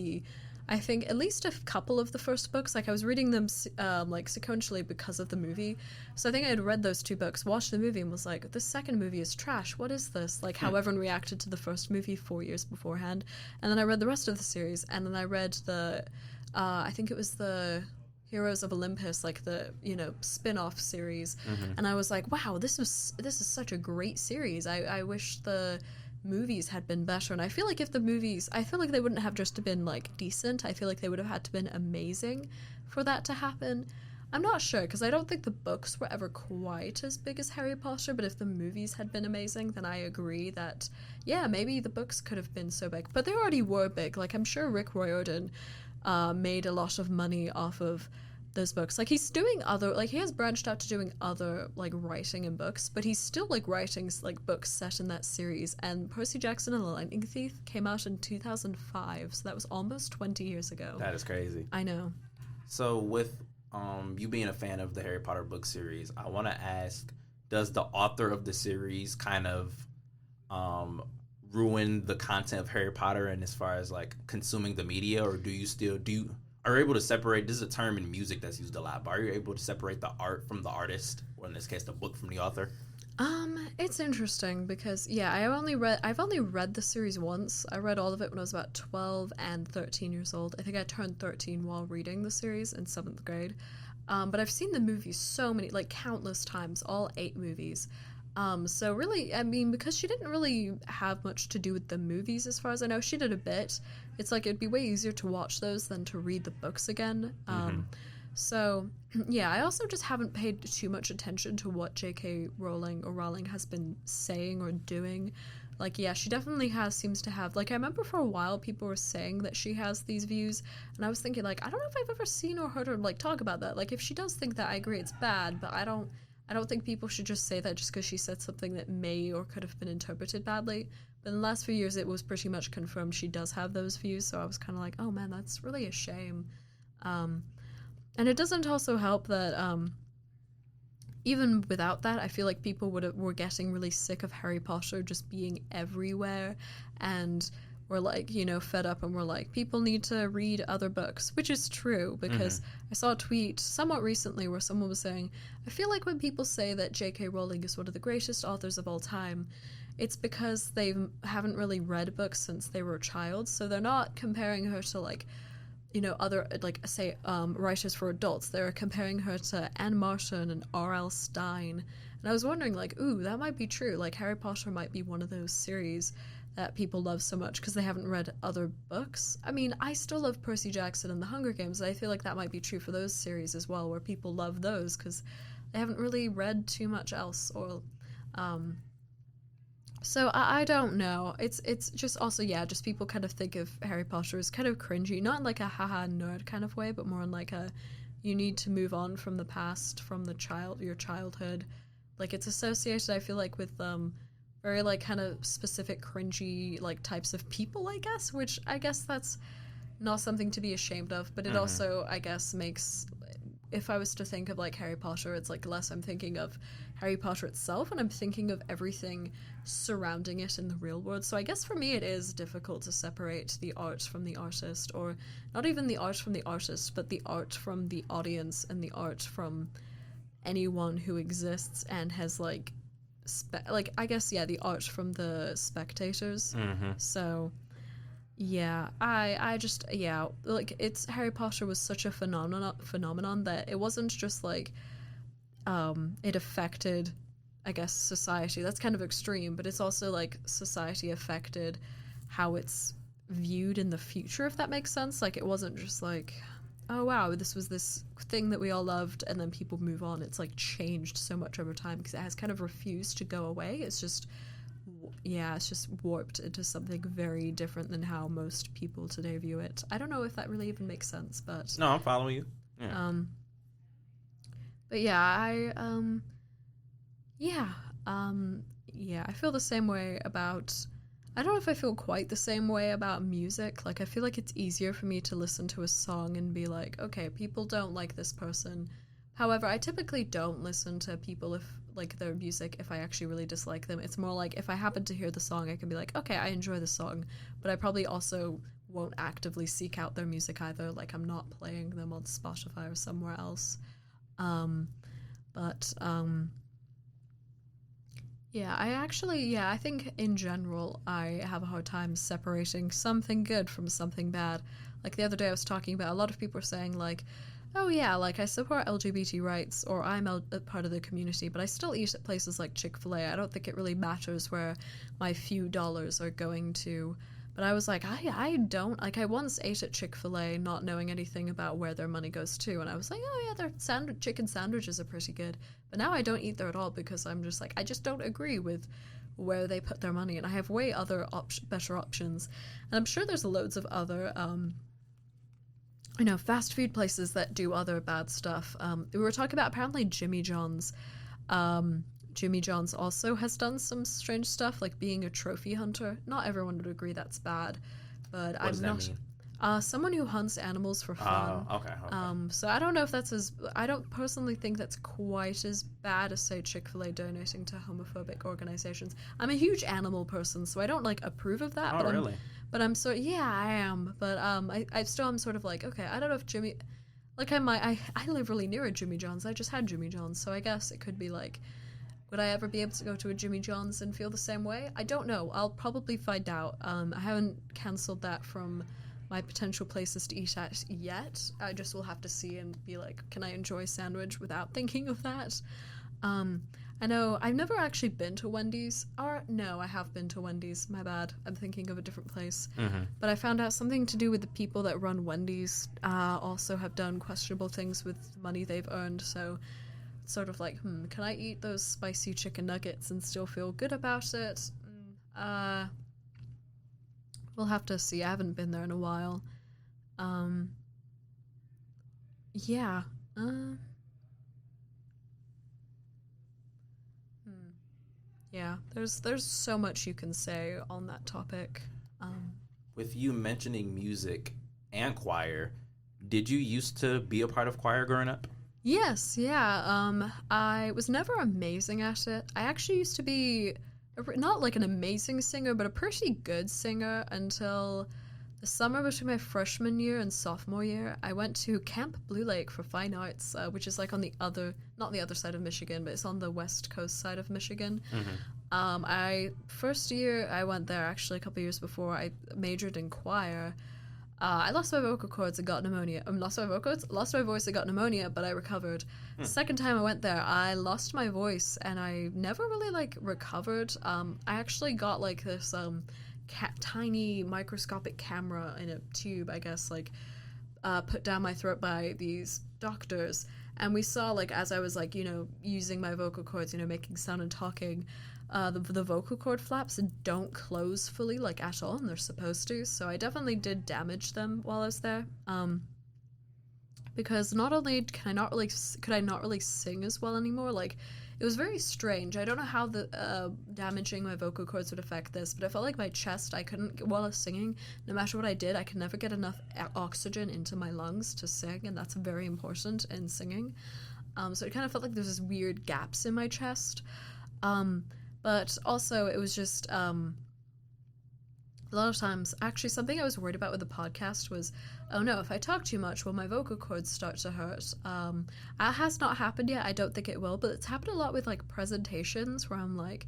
I think at least a couple of the first books. Like, I was reading them like sequentially because of the movie. So I think I had read those two books, watched the movie, and was like, this second movie is trash. What is this? Like, how everyone reacted to the first movie 4 years beforehand. And then I read the rest of the series, and then I read I think it was the Heroes of Olympus, like the, spin-off series. And I was like, wow, this is such a great series. I wish the movies had been better. And I feel like if the movies, I feel like they wouldn't have just been, like, decent. I feel like they would have had to been amazing for that to happen. I'm not sure, because I don't think the books were ever quite as big as Harry Potter, but if the movies had been amazing, then I agree that, yeah, maybe the books could have been so big. But they already were big. Like, I'm sure Rick Riordan made a lot of money off of those books. Like, he's doing he has branched out to doing other, like, writing and books, but he's still, like, writing, like, books set in that series. And Percy Jackson and the Lightning Thief came out in 2005, so that was almost 20 years ago. That is crazy. I know. So with you being a fan of the Harry Potter book series, I want to ask, does the author of the series kind of ruin the content of Harry Potter, and as far as, like, consuming the media, or are you able to separate? This is a term in music that's used a lot, but are you able to separate the art from the artist, or in this case, the book from the author? It's interesting because, yeah, I've only read the series once. I read all of it when I was about 12 and 13 years old. I think I turned 13 while reading the series in 7th grade. But I've seen the movies so many, like, countless times, all 8 movies. So really, I mean, because she didn't really have much to do with the movies as far as I know. She did a bit. It's like, it'd be way easier to watch those than to read the books again. So, yeah, I also just haven't paid too much attention to what J.K. Rowling has been saying or doing. Like, yeah, she definitely seems to have, like, I remember for a while people were saying that she has these views, and I was thinking, like, I don't know if I've ever seen or heard her, like, talk about that. Like, if she does think that, I agree it's bad, but I don't think people should just say that just because she said something that may or could have been interpreted badly. But in the last few years, it was pretty much confirmed she does have those views, so I was kind of like, oh man, that's really a shame. And it doesn't also help that even without that, I feel like people were getting really sick of Harry Potter just being everywhere, and we're like, fed up and we're like, people need to read other books, which is true because I saw a tweet somewhat recently where someone was saying, I feel like when people say that J.K. Rowling is one of the greatest authors of all time, it's because they haven't really read books since they were a child, so they're not comparing her to like, other, like, say, writers for adults. They're comparing her to Anne Martin and R.L. Stein. And I was wondering, like, ooh, that might be true. Like, Harry Potter might be one of those series that people love so much because they haven't read other books. I mean, I still love Percy Jackson and the Hunger Games, and I feel like that might be true for those series as well, where people love those because they haven't really read too much else. Or, so I don't know. It's just also, just people kind of think of Harry Potter as kind of cringy, not in like a haha nerd kind of way, but more in like a, you need to move on from the past, from your childhood. Like, it's associated, I feel like, with very like kind of specific cringy like types of people, I guess, which I guess that's not something to be ashamed of, but it also, I guess, makes, if I was to think of like Harry Potter, it's like less I'm thinking of Harry Potter itself and I'm thinking of everything surrounding it in the real world. So I guess for me it is difficult to separate the art from the artist, or not even the art from the artist, but the art from the audience and the art from anyone who exists and has like I guess the art from the spectators. So I just like, it's Harry Potter was such a phenomenon that it wasn't just like it affected, I guess, society. That's kind of extreme, but it's also like society affected how it's viewed in the future, if that makes sense. Like, it wasn't just like, oh wow, this was this thing that we all loved and then people move on. It's like changed so much over time because it has kind of refused to go away. It's just warped into something very different than how most people today view it. I don't know if that really even makes sense, but no, I'm following you. But I feel the same way about, I don't know if I feel quite the same way about music. Like, I feel like it's easier for me to listen to a song and be like, okay, people don't like this person. However, I typically don't listen to people if, like, their music, if I actually really dislike them. It's more like, if I happen to hear the song, I can be like, okay, I enjoy the song, but I probably also won't actively seek out their music either. Like, I'm not playing them on Spotify or somewhere else. I think in general I have a hard time separating something good from something bad. Like, the other day I was talking about, a lot of people are saying like, oh yeah, like, I support LGBT rights, or I'm a part of the community, but I still eat at places like Chick-fil-A. I don't think it really matters where my few dollars are going to. But I was like, I don't, like, I once ate at Chick-fil-A not knowing anything about where their money goes to, and I was like, oh yeah, their chicken sandwiches are pretty good. But now I don't eat there at all because I'm just like, I just don't agree with where they put their money, and I have way other better options. And I'm sure there's loads of other, fast food places that do other bad stuff. We were talking about apparently Jimmy John's. Jimmy John's also has done some strange stuff, like being a trophy hunter. Not everyone would agree that's bad, but What does that mean? Someone who hunts animals for fun. Okay. So I don't know if that's I don't personally think that's quite as bad as, say, Chick-fil-A donating to homophobic organizations. I'm a huge animal person, so I don't like approve of that. Oh, really? I am. But I still am sort of like, okay, I don't know if Jimmy, like, I live really near a Jimmy John's. I just had Jimmy John's, so I guess it could be like, would I ever be able to go to a Jimmy John's and feel the same way? I don't know. I'll probably find out. I haven't cancelled that from my potential places to eat at yet. I just will have to see and be like, can I enjoy a sandwich without thinking of that? I know I've never actually been to Wendy's. Or, no, I have been to Wendy's. My bad. I'm thinking of a different place. But I found out something to do with the people that run Wendy's also have done questionable things with money they've earned, so sort of like, can I eat those spicy chicken nuggets and still feel good about it? We'll have to see. I haven't been there in a while. There's so much you can say on that topic. With you mentioning music and choir, did you used to be a part of choir growing up? Yes, yeah. I was never amazing at it. I actually used to be not like an amazing singer, but a pretty good singer until the summer between my freshman year and sophomore year. I went to Camp Blue Lake for Fine Arts, which is like on not the other side of Michigan, but it's on the west coast side of Michigan. First year I went there, actually a couple years before, I majored in choir. I lost my vocal cords and got pneumonia. Lost my voice and got pneumonia, but I recovered. Second time I went there, I lost my voice and I never really like recovered. I actually got like this tiny microscopic camera in a tube, I guess, like put down my throat by these doctors, and we saw, like, as I was like, using my vocal cords, making sound and talking, the vocal cord flaps don't close fully, like, at all, and they're supposed to, so I definitely did damage them while I was there, because not only could I not really sing as well anymore, like, it was very strange. I don't know how the damaging my vocal cords would affect this, but I felt like my chest, I couldn't, while I was singing, no matter what I did, I could never get enough oxygen into my lungs to sing, and that's very important in singing. So it kind of felt like there was this weird gaps in my chest. But also it was just a lot of times, actually something I was worried about with the podcast was, oh no, if I talk too much, will my vocal cords start to hurt? That has not happened yet. I don't think it will, but it's happened a lot with like presentations where I'm like,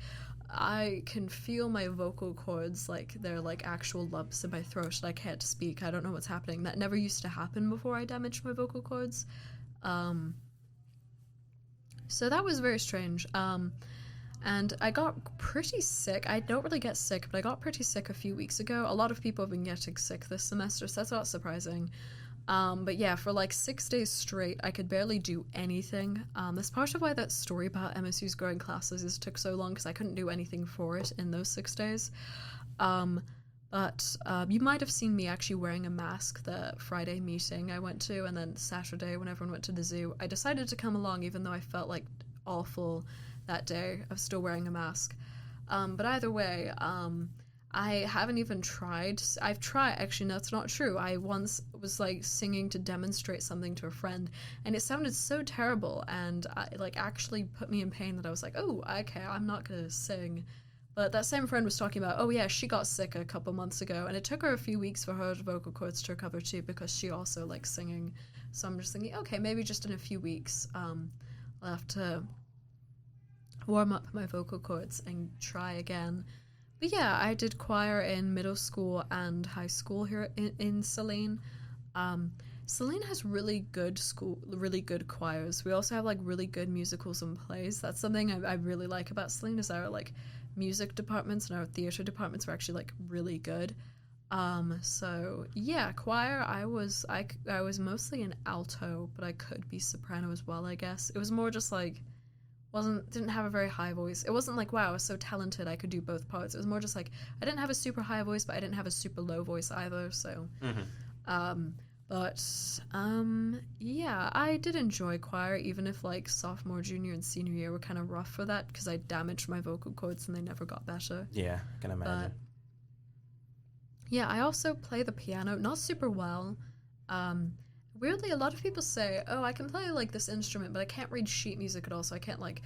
I can feel my vocal cords, like they're like actual lumps in my throat and I can't speak. I don't know what's happening. That never used to happen before I damaged my vocal cords. So that was very strange. And I got pretty sick. I don't really get sick, but I got pretty sick a few weeks ago. A lot of people have been getting sick this semester, so that's not surprising. But yeah, for like 6 days straight, I could barely do anything. That's part of why that story about MSU's growing classes took so long, because I couldn't do anything for it in those 6 days. But you might have seen me actually wearing a mask the Friday meeting I went to, and then Saturday when everyone went to the zoo. I decided to come along even though I felt like awful that day. I was still wearing a mask. But either way, I haven't even tried. I've tried, actually, no, that's not true. I once was like singing to demonstrate something to a friend, and it sounded so terrible, and it like actually put me in pain that I was like, oh, okay, I'm not gonna sing. But that same friend was talking about, oh yeah, she got sick a couple months ago, and it took her a few weeks for her vocal cords to recover too, because she also likes singing. So I'm just thinking, okay, maybe just in a few weeks, I'll have to warm up my vocal cords and try again. But yeah, I did choir in middle school and high school here in Saline. Saline has really good choirs. We also have like really good musicals and plays. That's something I really like about Saline, is our like music departments and our theater departments are actually like really good. So yeah, choir, I was mostly an alto, but I could be soprano as well, I guess. It was more just like didn't have a very high voice. It wasn't like, wow, I was so talented I could do both parts. It was more just like, I didn't have a super high voice, but I didn't have a super low voice either, so yeah, I did enjoy choir, even if like sophomore, junior, and senior year were kind of rough for that, because I damaged my vocal cords and they never got better. Yeah, I can imagine. But yeah, I also play the piano, not super well. Weirdly, a lot of people say, oh, I can play, like, this instrument, but I can't read sheet music at all, so I can't, like...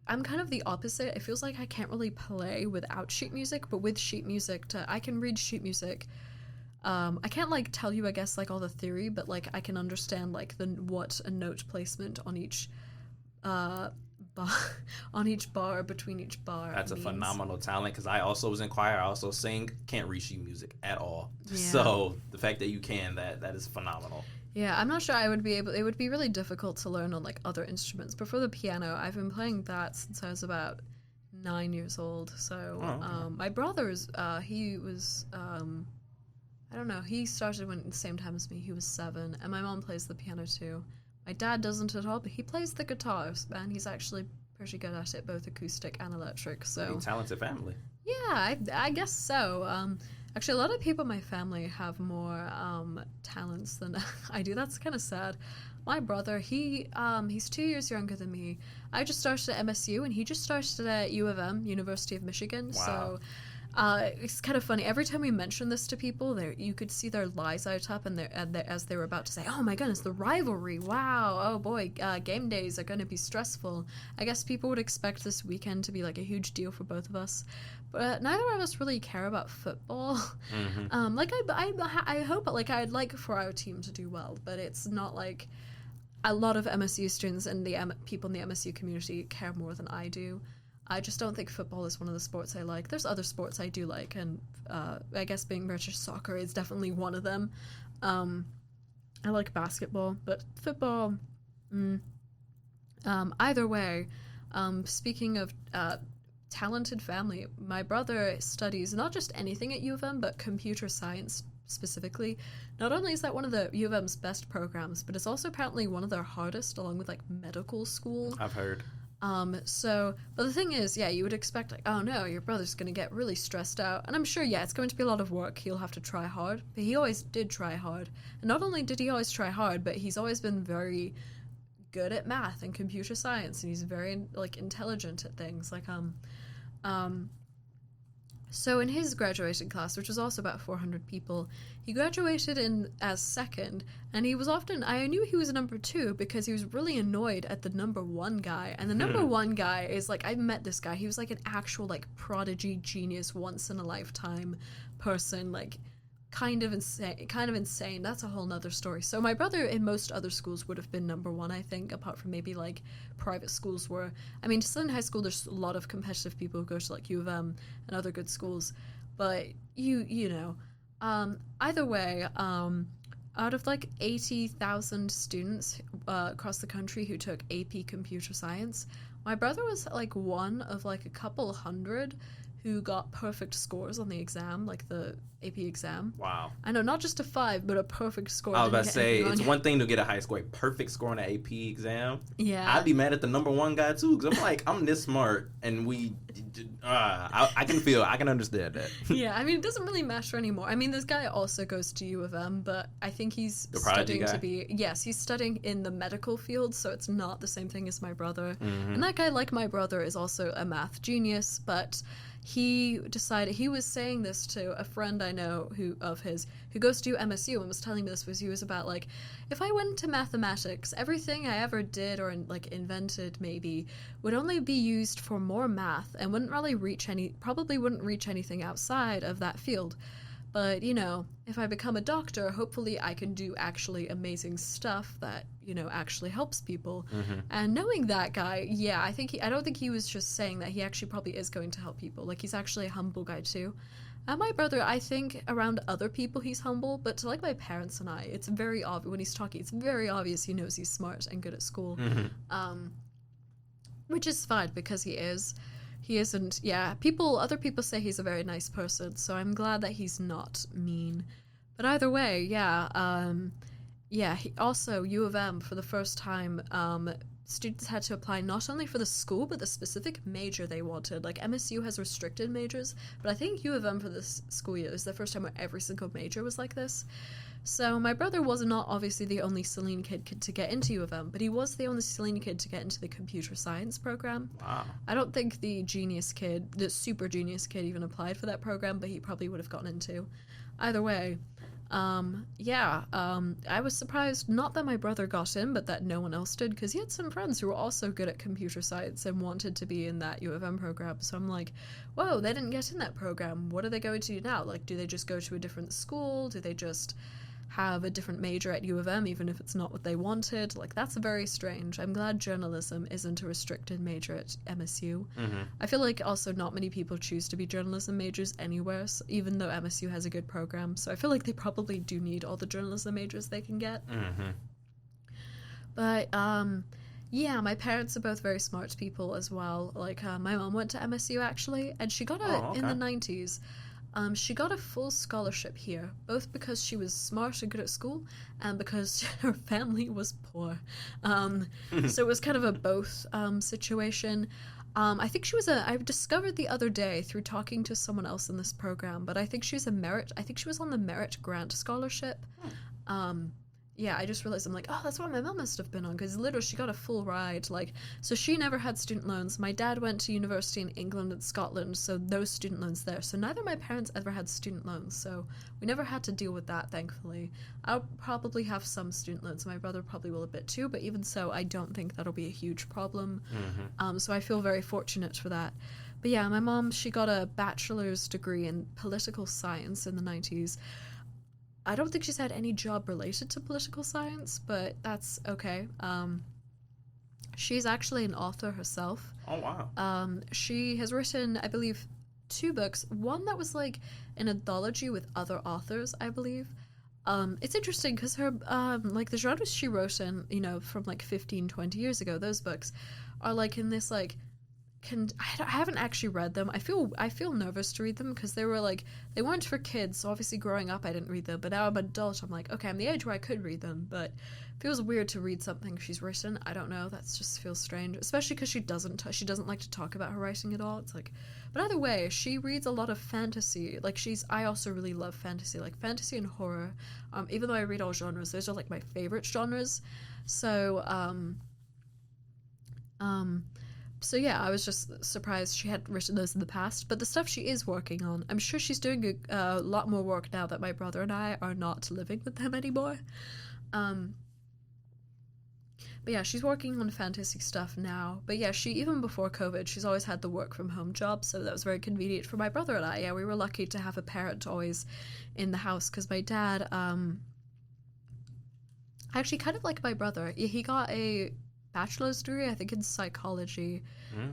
I'm kind of the opposite. It feels like I can't really play without sheet music, but with sheet music, I can read sheet music. I can't, like, tell you, I guess, like, all the theory, but, like, I can understand, like, what a note placement on each bar, between each bar. That's means. A phenomenal talent, because I also was in choir. I also sing. Can't read sheet music at all. Yeah. So the fact that you can, that is phenomenal. Yeah, I'm not sure I would be able... It would be really difficult to learn on, like, other instruments. But for the piano, I've been playing that since I was about 9 years old. So, okay. My brother's, he was, I don't know, he started at the same time as me. He was 7. And my mom plays the piano, too. My dad doesn't at all, but he plays the guitar, and he's actually pretty good at it, both acoustic and electric, so... Pretty talented family. Yeah, I guess so. Actually, a lot of people in my family have more talents than I do. That's kind of sad. My brother, he's 2 years younger than me. I just started at MSU, and he just started at U of M, University of Michigan. Wow. It's kind of funny. Every time we mention this to people, you could see their eyes light up, and as they were about to say, "Oh my goodness, the rivalry! Wow! Oh boy, game days are going to be stressful." I guess people would expect this weekend to be like a huge deal for both of us, but neither of us really care about football. Mm-hmm. Like I hope, like I'd like for our team to do well, but it's not like a lot of MSU students and the people in the MSU community care more than I do. I just don't think football is one of the sports I like. There's other sports I do like, and I guess being British, soccer is definitely one of them. I like basketball, but football, either way, speaking of talented family, my brother studies not just anything at U of M, but computer science specifically. Not only is that one of the U of M's best programs, but it's also apparently one of their hardest, along with like medical school. I've heard. But the thing is, yeah, you would expect, like, oh no, your brother's gonna get really stressed out. And I'm sure, yeah, it's going to be a lot of work. He'll have to try hard. But he always did try hard. And not only did he always try hard, but he's always been very good at math and computer science. And he's very, like, intelligent at things. Like, so in his graduation class, which was also about 400 people, he graduated as second, and he was often, I knew he was number 2 because he was really annoyed at the number 1 guy. And the number 1 guy is like, I've met this guy. He was like an actual like prodigy genius, once in a lifetime person, like kind of insane. That's a whole nother story. So my brother in most other schools would have been number 1, I think, apart from maybe like private schools were. I mean, still in high school, there's a lot of competitive people who go to like U of M and other good schools, but you know, either way, out of like 80,000 students across the country who took AP computer science, my brother was like one of like a couple hundred who got perfect scores on the exam, like the AP exam. Wow. I know, not just a 5, but a perfect score. I was about to say, it's one thing to get a high score, a perfect score on an AP exam. Yeah. I'd be mad at the number 1 guy, too, because I'm like, I'm this smart, and I can understand that. Yeah, I mean, it doesn't really matter anymore. I mean, this guy also goes to U of M, but I think he's studying to be, yes, he's studying in the medical field, so it's not the same thing as my brother. Mm-hmm. And that guy, like my brother, is also a math genius, but he decided, he was saying this to a friend I know who goes to MSU and was telling me this, he was about like, if I went into mathematics, everything I ever did or like invented maybe would only be used for more math and probably wouldn't reach anything outside of that field. But, you know, if I become a doctor, hopefully I can do actually amazing stuff that, you know, actually helps people. Mm-hmm. And knowing that guy, yeah, I don't think he was just saying that. He actually probably is going to help people. Like, he's actually a humble guy, too. And my brother, I think around other people he's humble, but to like my parents and I, it's very obvious when he's talking, it's very obvious he knows he's smart and good at school. Mm-hmm. Which is fine because he is. He isn't, yeah, other people say he's a very nice person, so I'm glad that he's not mean. But either way, yeah, he also, U of M, for the first time, students had to apply not only for the school, but the specific major they wanted. Like, MSU has restricted majors, but I think U of M for this school year is the first time where every single major was like this. So my brother was not obviously the only Celine kid to get into U of M, but he was the only Celine kid to get into the computer science program. Wow. I don't think the super genius kid even applied for that program, but he probably would have gotten into. Either way, I was surprised, not that my brother got in, but that no one else did, because he had some friends who were also good at computer science and wanted to be in that U of M program. So I'm like, whoa, they didn't get in that program. What are they going to do now? Like, do they just go to a different school? Do they just have a different major at U of M, even if it's not what they wanted? Like, that's very strange. I'm glad journalism isn't a restricted major at MSU. Mm-hmm. I feel like also not many people choose to be journalism majors anywhere, so even though MSU has a good program. So I feel like they probably do need all the journalism majors they can get. Mm-hmm. But, yeah, my parents are both very smart people as well. Like, my mom went to MSU, actually, and she got in the 90s. She got a full scholarship here, both because she was smart and good at school, and because her family was poor. So it was kind of a both situation. I think I discovered the other day through talking to someone else in this program, but I think she was on the Merit Grant Scholarship. yeah, I just realized I'm like, oh, that's what my mom must have been on, because literally she got a full ride. Like, so she never had student loans. My dad went to university in England and Scotland, so no student loans there. So neither of my parents ever had student loans, so we never had to deal with that, thankfully. I'll probably have some student loans. My brother probably will a bit too, but even so, I don't think that'll be a huge problem. So I feel very fortunate for that. But yeah, my mom, she got a bachelor's degree in political science in the 90s. I don't think she's had any job related to political science, but that's okay. She's actually an author herself. Oh, wow. She has written, I believe, 2 books. One that was like an anthology with other authors, I believe. It's interesting because her, like the genres she wrote in, you know, from like 15, 20 years ago, those books are like in this like I haven't actually read them. I feel nervous to read them because they weren't for kids. So obviously, growing up, I didn't read them. But now I'm an adult. I'm like, okay, I'm the age where I could read them. But it feels weird to read something she's written. I don't know. That just feels strange, especially because she doesn't like to talk about her writing at all. It's like, but either way, she reads a lot of fantasy. Like I also really love fantasy, like fantasy and horror. Even though I read all genres, those are like my favorite genres. So So yeah, I was just surprised she had written those in the past. But the stuff she is working on, I'm sure she's doing a lot more work now that my brother and I are not living with them anymore. But yeah, she's working on fantasy stuff now. But yeah, even before COVID, she's always had the work from home job, so that was very convenient for my brother and I. Yeah, we were lucky to have a parent always in the house, because my dad, actually kind of like my brother, he got a bachelor's degree, I think, in psychology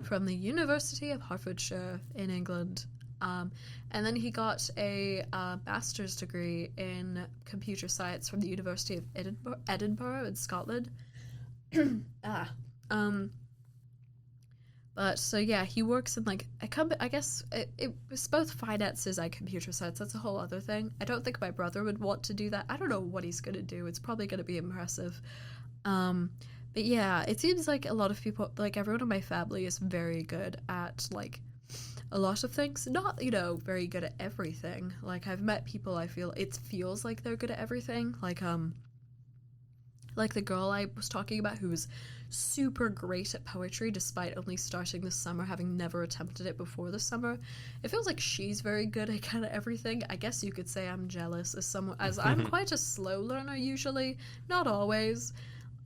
from the University of Hertfordshire in England. And then he got a master's degree in computer science from the University of Edinburgh in Scotland. But so yeah, he works in like a company. I guess it's both finances and computer science. That's a whole other thing. I don't think my brother would want to do that. I don't know what he's gonna do. It's probably gonna be impressive. But yeah, it seems like a lot of people, like everyone in my family, is very good at like a lot of things. Not, very good at everything. Like I've met people, it feels like they're good at everything. Like the girl I was talking about who was super great at poetry despite only starting this summer, having never attempted it before this summer. It feels like she's very good at kind of everything. I guess you could say I'm jealous as I'm quite a slow learner usually, not always.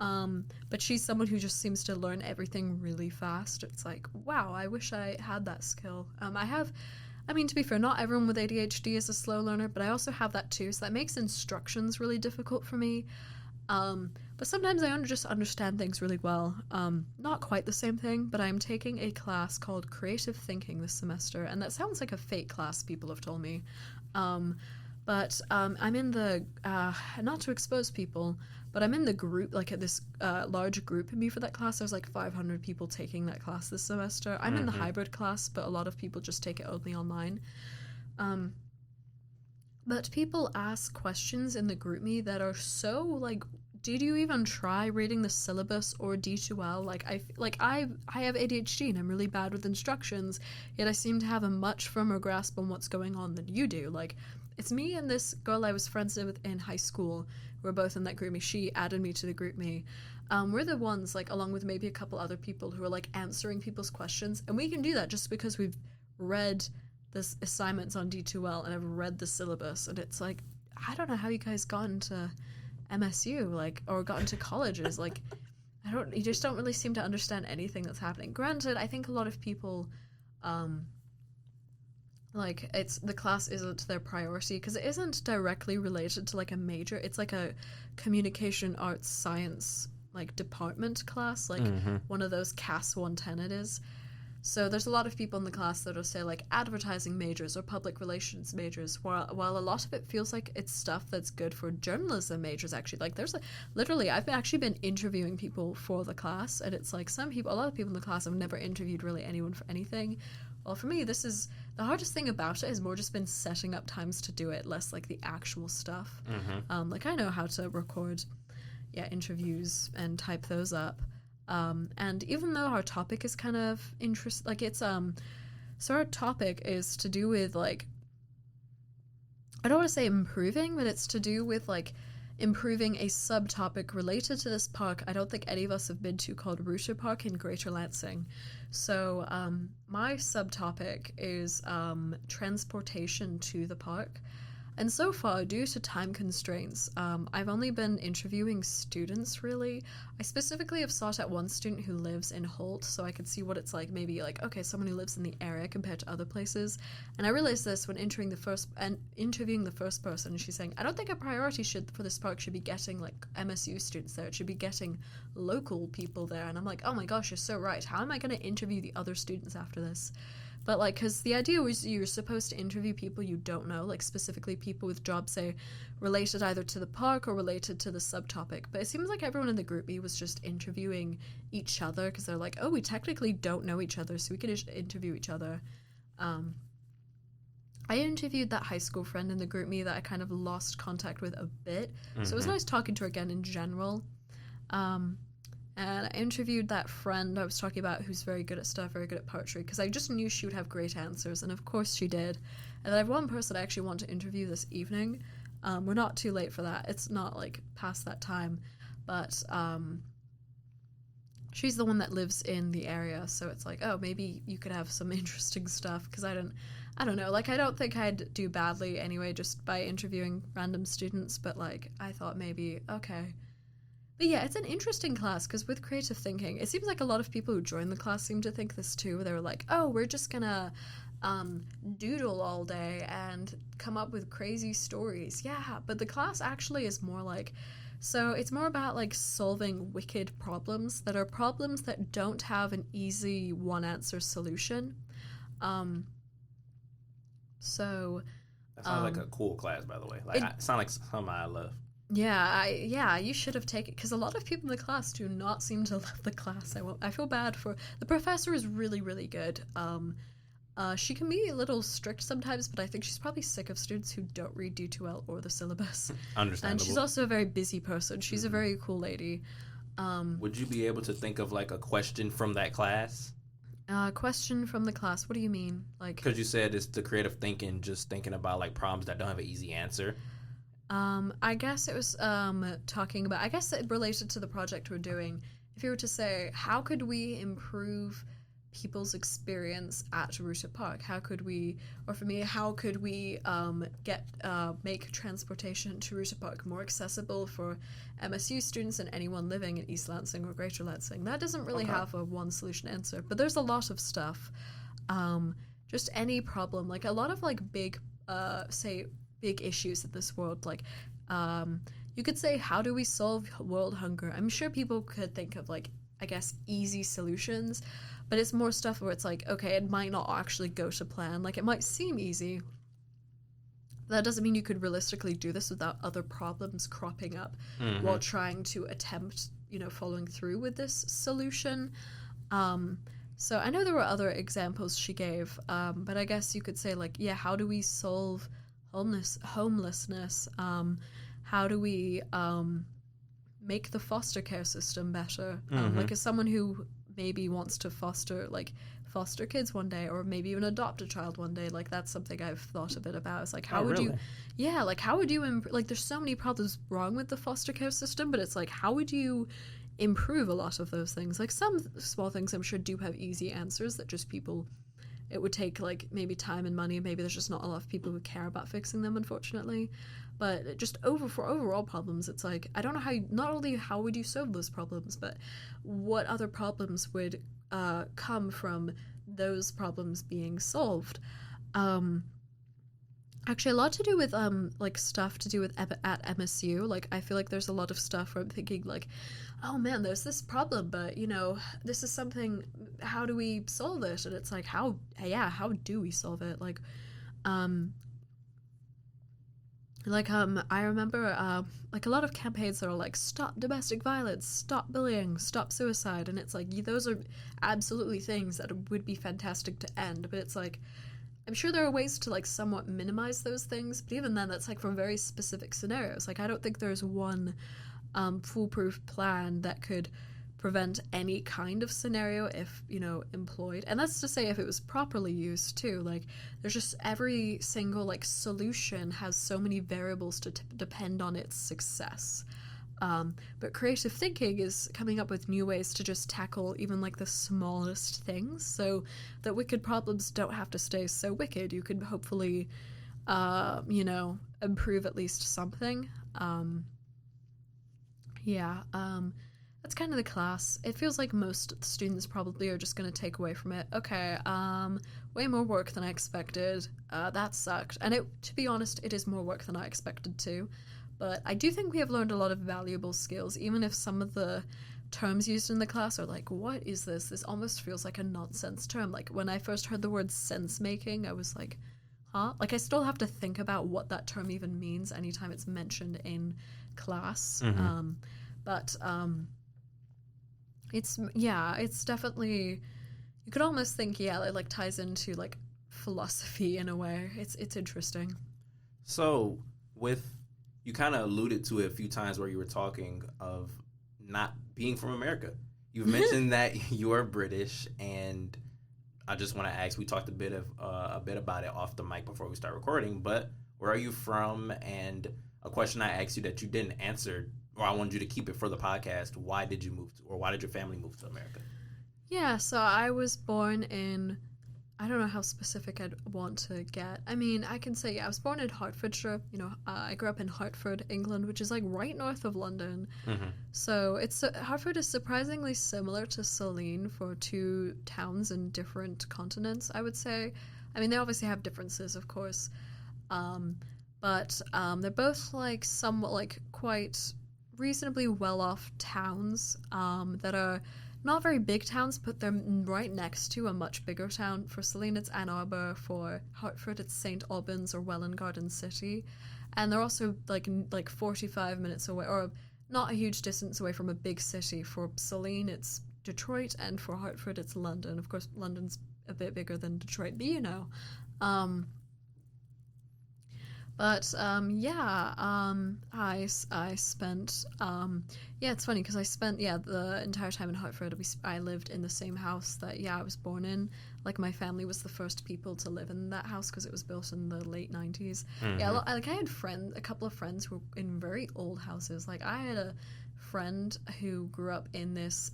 But she's someone who just seems to learn everything really fast. It's like, wow, I wish I had that skill. To be fair, not everyone with ADHD is a slow learner, but I also have that too, so that makes instructions really difficult for me. But sometimes I just understand things really well. Not quite the same thing, but I'm taking a class called Creative Thinking this semester, and that sounds like a fake class, people have told me. But I'm in the, not to expose people, but I'm in the group, like at this large group me for that class. There's like 500 people taking that class this semester. I'm in the hybrid class, but a lot of people just take it only online. But people ask questions in the group me that are so like, did you even try reading the syllabus or D2L? I have ADHD and I'm really bad with instructions, yet I seem to have a much firmer grasp on what's going on than you do. Like, it's me and this girl I was friends with in high school. We're both in that group me. She added me to the group me. We're the ones, like, along with maybe a couple other people who are, like, answering people's questions. And we can do that just because we've read this assignments on D2L and have read the syllabus. And it's like, I don't know how you guys got into MSU, like, or got into colleges. Like, you just don't really seem to understand anything that's happening. Granted, I think a lot of people, the class isn't their priority because it isn't directly related to like a major. It's like a communication arts science like department class, like one of those CAS 110 it is. So there's a lot of people in the class that'll say like advertising majors or public relations majors, while a lot of it feels like it's stuff that's good for journalism majors actually. Like literally I've actually been interviewing people for the class, and it's like a lot of people in the class have never interviewed really anyone for anything. Well, for me, this is the hardest thing about it is more just been setting up times to do it, less like the actual stuff. Like I know how to record, interviews and type those up. And even though our topic is kind of so our topic is to do with like, I don't want to say improving, but it's to do with like improving a subtopic related to this park I don't think any of us have been to, called Rooter Park in Greater Lansing. So my subtopic is transportation to the park. And so far, due to time constraints, I've only been interviewing students, really. I specifically have sought out one student who lives in Holt, so I could see what it's like, maybe like, okay, someone who lives in the area compared to other places. And I realized this when interviewing the first person. She's saying, I don't think a priority for this park should be getting like MSU students there. It should be getting local people there. And I'm like, oh my gosh, you're so right. How am I going to interview the other students after this? But, like, because the idea was you're supposed to interview people you don't know, like, specifically people with jobs, say, related either to the park or related to the subtopic. But it seems like everyone in the group B was just interviewing each other, because they're like, oh, we technically don't know each other, so we could just interview each other. I interviewed that high school friend in the group me that I kind of lost contact with a bit, so it was nice talking to her again in general. And I interviewed that friend I was talking about who's very good at stuff, very good at poetry, because I just knew she would have great answers, and of course she did. And then I have one person I actually want to interview this evening. We're not too late for that. It's not, like, past that time. But she's the one that lives in the area, so it's like, oh, maybe you could have some interesting stuff, because I don't know. Like, I don't think I'd do badly anyway just by interviewing random students, but, like, I thought maybe, okay. But yeah, it's an interesting class, because with creative thinking, it seems like a lot of people who join the class seem to think this too. They were like, oh, we're just gonna doodle all day and come up with crazy stories. Yeah, but the class actually is more like, so it's more about like solving wicked problems that are problems that don't have an easy one-answer solution. So that sounds like a cool class, by the way. Like, it sounds like something I love. Yeah, you should have taken it, because a lot of people in the class do not seem to love the class. I feel bad for the professor. Is really, really good. She can be a little strict sometimes, but I think she's probably sick of students who don't read D2L or the syllabus. Understandable. And she's also a very busy person. She's a very cool lady. Would you be able to think of like a question from that class? Question from the class. What do you mean? Like, because you said it's the creative thinking, just thinking about like problems that don't have an easy answer. I guess it was talking about, I guess it related to the project we're doing. If you were to say, how could we improve people's experience at Rooter Park? How could we, or for me, how could we make transportation to Rooter Park more accessible for MSU students and anyone living in East Lansing or Greater Lansing? That doesn't really have a one solution answer, but there's a lot of stuff. Just any problem, like a lot of like big, big issues in this world, like you could say, how do we solve world hunger? I'm sure people could think of like, I guess, easy solutions, but it's more stuff where it's like, okay, it might not actually go to plan. Like, it might seem easy. That doesn't mean you could realistically do this without other problems cropping up while trying to attempt, following through with this solution. So I know there were other examples she gave, but I guess you could say, like, yeah, how do we solve homelessness? How do we make the foster care system better? Like, as someone who maybe wants to foster kids one day, or maybe even adopt a child one day, like, that's something I've thought a bit about. It's like, how would you like, there's so many problems wrong with the foster care system, but it's like, how would you improve a lot of those things? Like, some small things I'm sure do have easy answers that just it would take, like, maybe time and money, and maybe there's just not a lot of people who care about fixing them, unfortunately. But just for overall problems, it's like, I don't know not only how would you solve those problems, but what other problems would come from those problems being solved. Actually, a lot to do with like stuff to do with at MSU. Like, I feel like there's a lot of stuff where I'm thinking, like, oh man, there's this problem, but this is something. How do we solve it? And it's like, how do we solve it? Like, I remember like a lot of campaigns that are like, stop domestic violence, stop bullying, stop suicide, and it's like, those are absolutely things that would be fantastic to end, but it's like, I'm sure there are ways to like somewhat minimize those things, but even then, that's like from very specific scenarios. Like, I don't think there's one foolproof plan that could prevent any kind of scenario if, employed. And that's to say if it was properly used too. Like, there's just every single, like, solution has so many variables to depend on its success. But creative thinking is coming up with new ways to just tackle even, like, the smallest things so that wicked problems don't have to stay so wicked. You could hopefully, improve at least something. That's kind of the class. It feels like most students probably are just going to take away from it. Okay, way more work than I expected. That sucked. And to be honest, it is more work than I expected too. But I do think we have learned a lot of valuable skills, even if some of the terms used in the class are like, what is this? This almost feels like a nonsense term. Like, when I first heard the word sense-making, I was like, huh? Like, I still have to think about what that term even means anytime it's mentioned in class. Mm-hmm. It's definitely, you could almost think, it, like, ties into, like, philosophy in a way. It's interesting. So, you kind of alluded to it a few times where you were talking of not being from America. You've mentioned that you are British, and I just want to ask, we talked a bit about it off the mic before we start recording, but where are you from? And a question I asked you that you didn't answer, or I wanted you to keep it for the podcast, why did your family move to America? Yeah, so I was born in, I don't know how specific I'd want to get. I mean, I can say, I was born in Hertfordshire. I grew up in Hertford, England, which is, like, right north of London. Mm-hmm. So Hertford is surprisingly similar to Saline for two towns in different continents, I would say. I mean, they obviously have differences, of course. But they're both, like, somewhat, like, quite reasonably well-off towns that are not very big towns, but they're right next to a much bigger town. For Saline, it's Ann Arbor. For Hertford, it's St. Albans or Welland Garden City. And they're also like 45 minutes away, or not a huge distance away from a big city. For Saline, it's Detroit, and for Hertford, it's London. Of course, London's a bit bigger than Detroit, but I spent, it's funny because I spent, the entire time in Hartford. I lived in the same house that, I was born in. Like, my family was the first people to live in that house because it was built in the late 90s. Mm-hmm. Yeah, I had a couple of friends who were in very old houses. Like, I had a friend who grew up in this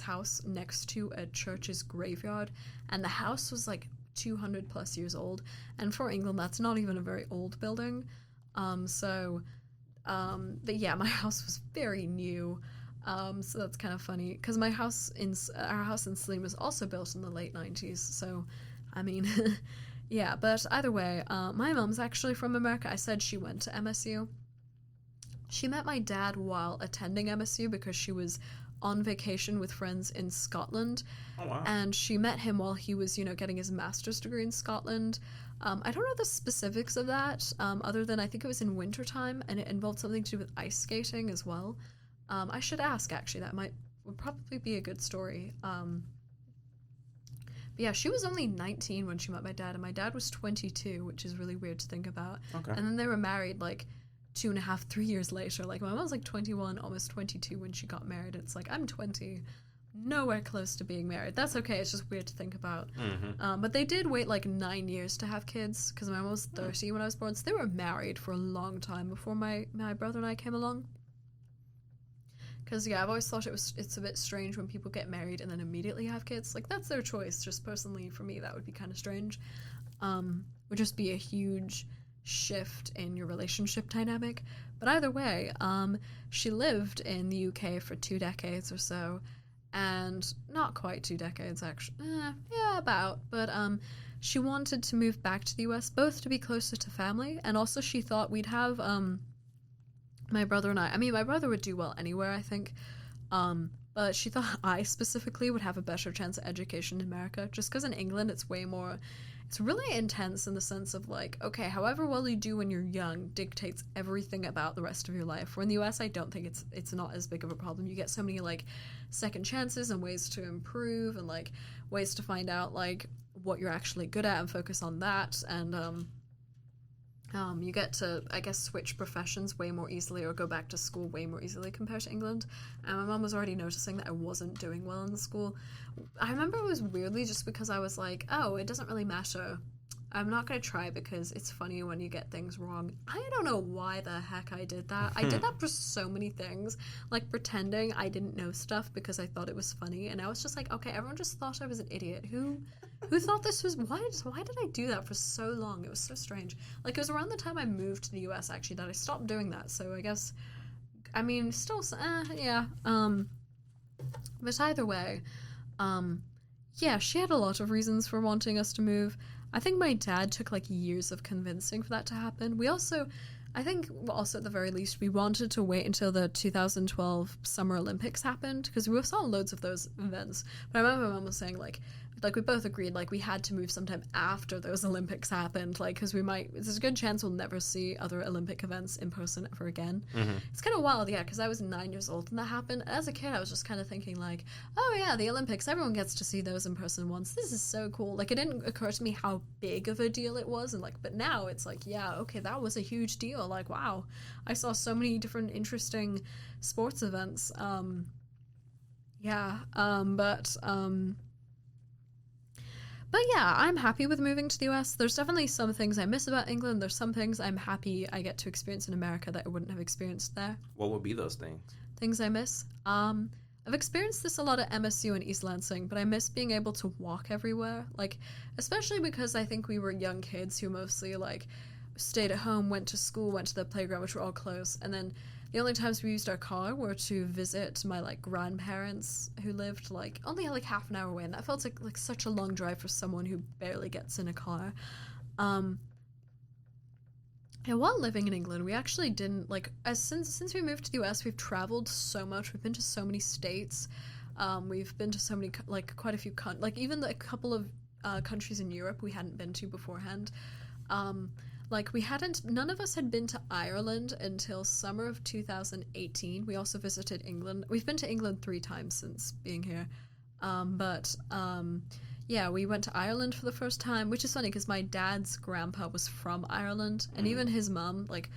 house next to a church's graveyard, and the house was, like, 200 plus years old, and for England that's not even a very old building. But my house was very new, so that's kind of funny because our house in Saline was also built in the late 90s, so I mean but either way, my mom's actually from America. I said she went to MSU. She met my dad while attending MSU because she was on vacation with friends in Scotland. Oh, wow. And she met him while he was, getting his master's degree in Scotland. I don't know the specifics of that, other than I think it was in wintertime, and it involved something to do with ice skating as well. I should ask, actually. That would probably be a good story. But yeah, she was only 19 when she met my dad, and my dad was 22, which is really weird to think about. Okay. And then they were married, like, 2.5, 3 years later. Like, my mom was like 21, almost 22 when she got married. It's like, I'm 20, nowhere close to being married. That's okay, it's just weird to think about. Mm-hmm. But they did wait like 9 years to have kids because my mom was 30 when I was born, so they were married for a long time before my brother and I came along. Because I've always thought it's a bit strange when people get married and then immediately have kids. Like, that's their choice. Just personally for me, that would be kind of strange. Would just be a huge shift in your relationship dynamic. But either way, she lived in the UK for 2 decades or so, and not quite 2 decades actually, about, but she wanted to move back to the US, both to be closer to family, and also she thought we'd have my brother and I mean, my brother would do well anywhere, I think, but she thought I specifically would have a better chance at education in America, just because in England it's really intense in the sense of, like, okay, however well you do when you're young dictates everything about the rest of your life. Where in the US, I don't think it's not as big of a problem. You get so many, like, second chances and ways to improve and, like, ways to find out, like, what you're actually good at and focus on that. And You get to, I guess, switch professions way more easily or go back to school way more easily compared to England. And my mom was already noticing that I wasn't doing well in school. I remember it was weirdly just because I was like, oh, it doesn't really matter. I'm not going to try because it's funny when you get things wrong. I don't know why the heck I did that. I did that for so many things, like pretending I didn't know stuff because I thought it was funny. And I was just like, okay, everyone just thought I was an idiot. Who thought this was, why did I do that for so long? It was so strange. Like, it was around the time I moved to the US, actually, that I stopped doing that. So I guess, I mean, still, yeah. But either way, yeah, she had a lot of reasons for wanting us to move. I think my dad took like years of convincing for that to happen. We also, I think also at the very least, we wanted to wait until the 2012 Summer Olympics happened because we saw loads of those events. But I remember my mom was saying like we both agreed like we had to move sometime after those Olympics happened, like because there's a good chance we'll never see other Olympic events in person ever again. It's kind of wild, yeah, because I was 9 years old when that happened. As a kid I was just kind of thinking like, oh yeah, the Olympics, everyone gets to see those in person once, this is so cool. Like, it didn't occur to me how big of a deal it was, and like, but now it's like, yeah, okay, that was a huge deal. Like, wow, I saw so many different interesting sports events. But yeah, I'm happy with moving to the US. There's definitely some things I miss about England. There's some things I'm happy I get to experience in America that I wouldn't have experienced there. What would be those things? Things I miss? I've experienced this a lot at MSU and East Lansing, but I miss being able to walk everywhere. Like, especially because I think we were young kids who mostly, like, stayed at home, went to school, went to the playground, which were all close, and then the only times we used our car were to visit my, like, grandparents who lived, like, only, like, half an hour away, and that felt like such a long drive for someone who barely gets in a car. And while living in England, we actually didn't, like, since we moved to the US, we've traveled so much. We've been to so many states. We've been to so many, like, quite a few, like, even a couple of countries in Europe we hadn't been to beforehand. Like, none of us had been to Ireland until summer of 2018. We also visited England. We've been to England 3 times since being here. Yeah, we went to Ireland for the first time, which is funny because my dad's grandpa was from Ireland, and even his mom, like,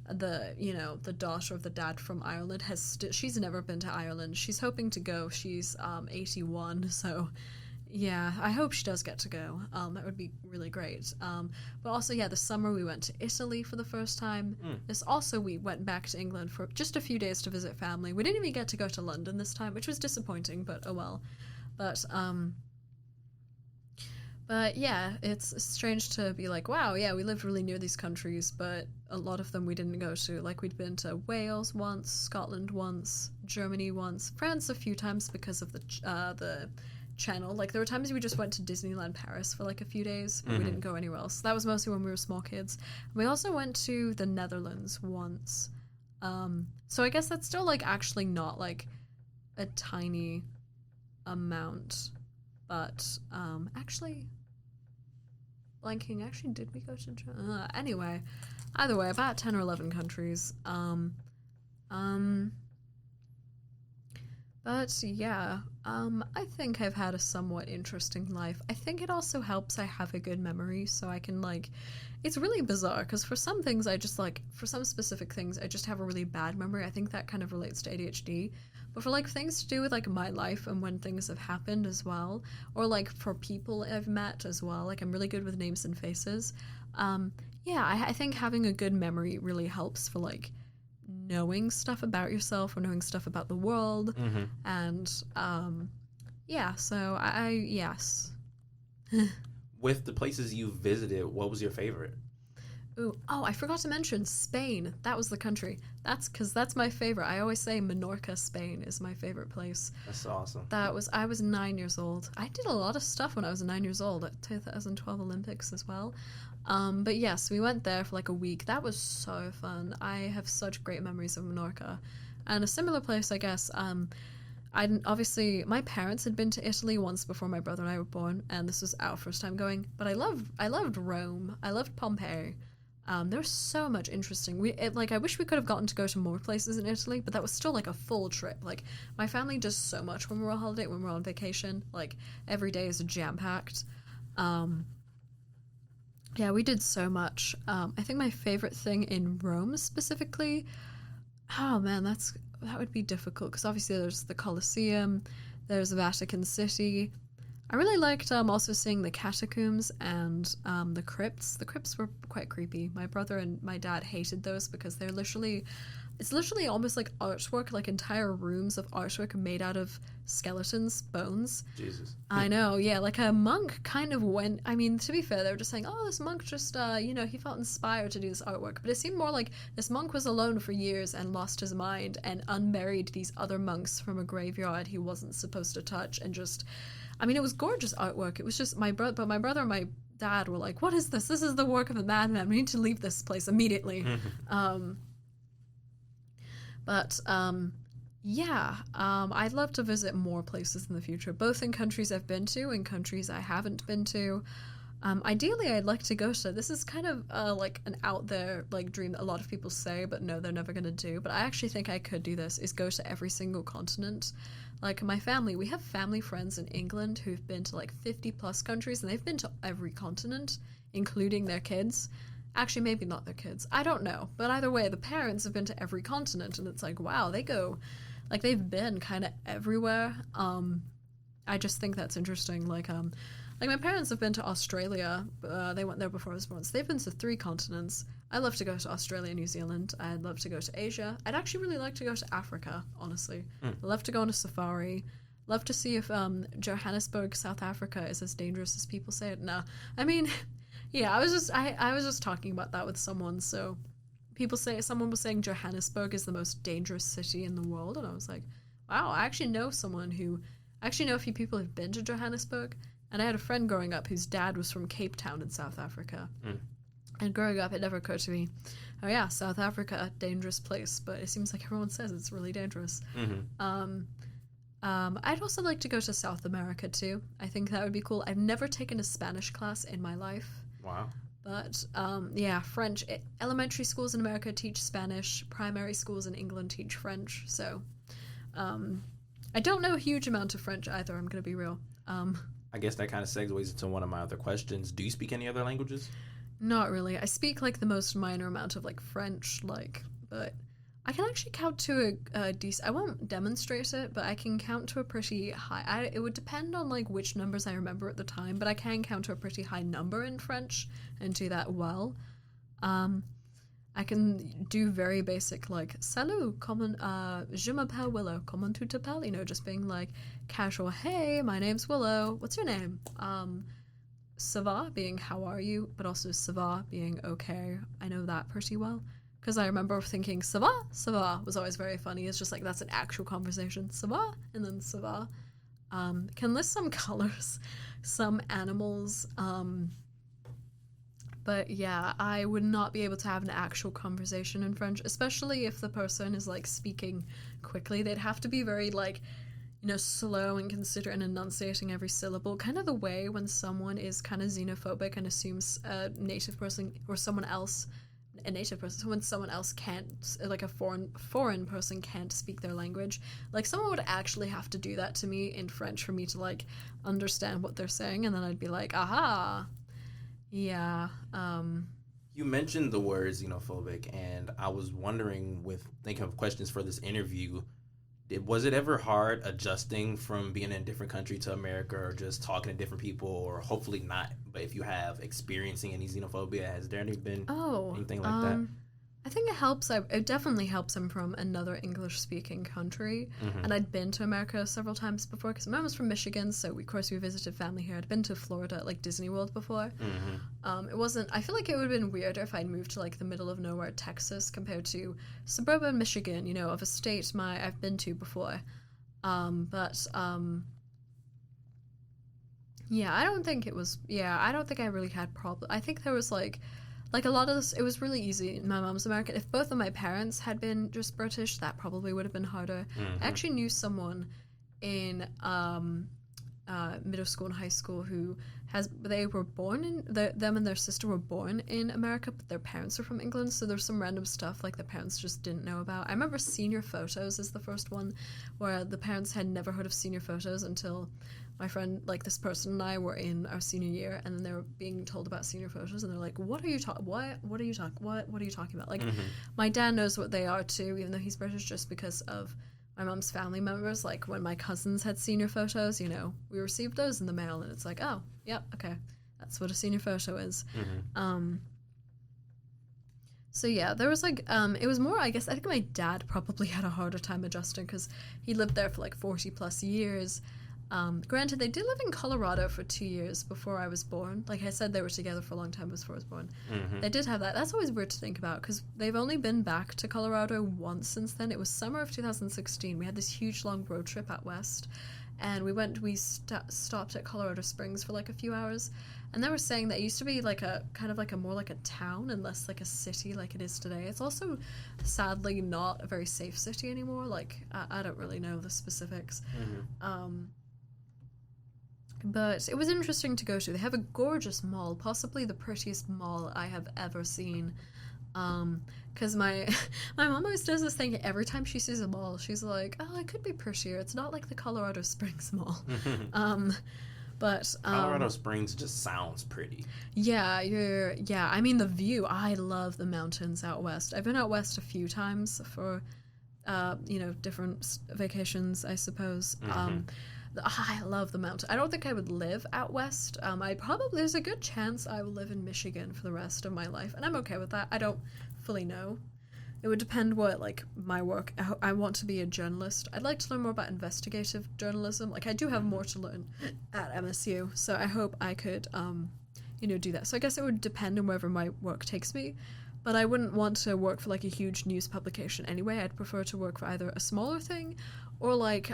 the daughter of the dad from Ireland, she's never been to Ireland. She's hoping to go. She's 81, so yeah, I hope she does get to go. That would be really great. But also, yeah, this summer we went to Italy for the first time. We went back to England for just a few days to visit family. We didn't even get to go to London this time, which was disappointing, but oh well. But yeah, it's strange to be like, wow, yeah, we lived really near these countries, but a lot of them we didn't go to. Like, we'd been to Wales once, Scotland once, Germany once, France a few times because of the channel. Like, there were times we just went to Disneyland Paris for like a few days, but we didn't go anywhere else. That was mostly when we were small kids. We also went to the Netherlands once. So I guess that's still like actually not like a tiny amount, but actually blanking, actually did we go to anyway, either way, about 10 or 11 countries. But yeah, I think I've had a somewhat interesting life. I think it also helps I have a good memory, so I can, like, it's really bizarre, because for some things for some specific things, I just have a really bad memory. I think that kind of relates to ADHD. But for, like, things to do with, like, my life and when things have happened as well, or, like, for people I've met as well, like, I'm really good with names and faces. Yeah, I think having a good memory really helps for, like, knowing stuff about yourself or knowing stuff about the world. And yeah, so yes. With the places you visited, what was your favorite? I forgot to mention Spain. That was the country. That's my favorite. I always say Menorca, Spain is my favorite place. That's awesome. I was 9 years old. I did a lot of stuff when I was 9 years old at 2012 Olympics as well. But yes, we went there for like a week. That was so fun. I have such great memories of Menorca. And a similar place, I guess, obviously my parents had been to Italy once before my brother and I were born, and this was our first time going. But I loved Rome. I loved Pompeii. There was so much interesting. I wish we could have gotten to go to more places in Italy, but that was still like a full trip. Like, my family does so much when we're on holiday, when we're on vacation. Like, every day is jam-packed. Yeah, we did so much. I think my favorite thing in Rome specifically, oh man, that would be difficult because obviously there's the Colosseum, there's Vatican City. I really liked also seeing the catacombs and the crypts. The crypts were quite creepy. My brother and my dad hated those because it's literally almost like artwork, like entire rooms of artwork made out of skeletons, bones. Jesus. I know, yeah, like a monk kind of went, I mean, to be fair, they were just saying, oh, this monk just, he felt inspired to do this artwork. But it seemed more like this monk was alone for years and lost his mind and unmarried these other monks from a graveyard he wasn't supposed to touch and just, I mean, it was gorgeous artwork. It was just my brother and my dad were like, what is this? This is the work of a madman. We need to leave this place immediately. I'd love to visit more places in the future, both in countries I've been to and countries I haven't been to. Ideally, I'd like to go to, this is kind of like an out there like dream that a lot of people say, but no, they're never going to do. But I actually think I could do this, is go to every single continent. Like my family, we have family friends in England who've been to like 50 plus countries, and they've been to every continent, including their kids. Actually, maybe not their kids. I don't know. But either way, the parents have been to every continent, and it's like, wow, they go, like, they've been kind of everywhere. I just think that's interesting. Like my parents have been to Australia. They went there before I was born. So they've been to 3 continents. I'd love to go to Australia, New Zealand. I'd love to go to Asia. I'd actually really like to go to Africa, honestly. I'd love to go on a safari. Love to see if Johannesburg, South Africa is as dangerous as people say it. No. I mean... Yeah, I was just talking about that with someone. So someone was saying Johannesburg is the most dangerous city in the world, and I was like, wow, I actually know a few people who've been to Johannesburg, and I had a friend growing up whose dad was from Cape Town in South Africa. And growing up, it never occurred to me, oh yeah, South Africa, dangerous place, but it seems like everyone says it's really dangerous. I'd also like to go to South America too. I think that would be cool. I've never taken a Spanish class in my life. Wow. But, French. Elementary schools in America teach Spanish. Primary schools in England teach French. So, I don't know a huge amount of French either, I'm going to be real. I guess that kind of segues into one of my other questions. Do you speak any other languages? Not really. I speak, like, the most minor amount of, like, French, but... I can actually count to a decent... I won't demonstrate it, but I can count to a pretty high... It would depend on, like, which numbers I remember at the time, but I can count to a pretty high number in French and do that well. I can do very basic, like, Salut, je m'appelle Willow, comment tu t'appelles? You know, just being, like, casual, hey, my name's Willow, what's your name? Ça va, being how are you, but also ça va, being okay. I know that pretty well. Because I remember thinking, ça va was always very funny. It's just like, that's an actual conversation. Ça va, and then ça va. Can list some colors, some animals. But yeah, I would not be able to have an actual conversation in French, especially if the person is like speaking quickly. They'd have to be very like, slow and considerate and enunciating every syllable. Kind of the way when someone is kind of xenophobic and assumes a native person or someone else... a native person, so when someone else can't, like a foreign person can't speak their language, like someone would actually have to do that to me in French for me to like understand what they're saying, and then I'd be like, aha, yeah. You mentioned the word xenophobic, and I was wondering, with thinking of questions for this interview, was it ever hard adjusting from being in a different country to America, or just talking to different people, or hopefully not, but if you have experiencing any xenophobia, has there been anything like that? I think it helps. It definitely helps I'm from another English-speaking country, and I'd been to America several times before because my mom was from Michigan, so of course we visited family here. I'd been to Florida, like Disney World before. It wasn't. I feel like it would have been weirder if I'd moved to like the middle of nowhere, Texas, compared to suburban Michigan, of a state I've been to before. Yeah, I don't think it was. Yeah, I don't think I really had problems. I think there was like a lot of this, it was really easy. My mom's American. If both of my parents had been just British, that probably would have been harder. I actually knew someone in middle school and high school who they were born in them and their sister were born in America, but their parents are from England. So there's some random stuff like the parents just didn't know about. I remember senior photos is the first one where the parents had never heard of senior photos until my friend, like this person and I, were in our senior year, and then they were being told about senior photos, and they're like, "What are you talking? What are you talking about?" Like, my dad knows what they are too, even though he's British, just because of my mom's family members. Like when my cousins had senior photos, you know, we received those in the mail, and it's like, oh, yep, okay, that's what a senior photo is. So yeah, there was like, it was more, I guess, I think my dad probably had a harder time adjusting because he lived there for like 40 plus years. Granted, they did live in Colorado for 2 years before I was born. Like I said, they were together for a long time before I was born. They did have that. That's always weird to think about because they've only been back to Colorado once since then. It was summer of 2016. We had this huge long road trip out west, and we stopped at Colorado Springs for like a few hours, and they were saying that it used to be like a kind of like a more like a town and less like a city like it is today. It's also sadly not a very safe city anymore. Like I don't really know the specifics. But it was interesting to go to. They have a gorgeous mall, possibly the prettiest mall I have ever seen. Because my mom always does this thing every time she sees a mall. She's like, "Oh, it could be prettier. It's not like the Colorado Springs Mall." But Colorado Springs just sounds pretty. Yeah. I mean, the view. I love the mountains out west. I've been out west a few times for, different vacations, I suppose. I love the mountains. I don't think I would live out west. There's a good chance I will live in Michigan for the rest of my life, and I'm okay with that. I don't fully know. It would depend what, like, my work. I want to be a journalist. I'd like to learn more about investigative journalism. Like, I do have more to learn at MSU, so I hope I could, do that. So I guess it would depend on wherever my work takes me. But I wouldn't want to work for, like, a huge news publication anyway. I'd prefer to work for either a smaller thing or, like,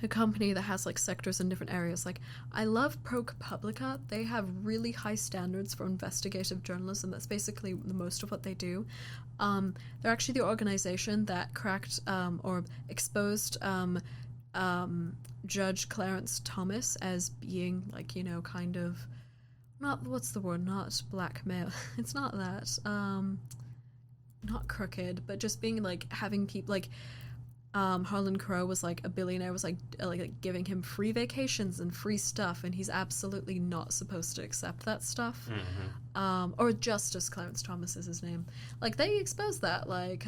a company that has like sectors in different areas. Like I love ProPublica. They have really high standards for investigative journalism. That's basically the most of what they do. They're actually the organization that cracked or exposed Judge Clarence Thomas as being like, kind of not blackmail. It's not that. Not crooked, but just being like having people like Harlan Crow was like a billionaire, was like giving him free vacations and free stuff, and he's absolutely not supposed to accept that stuff. Or Justice Clarence Thomas is his name. Like they exposed that like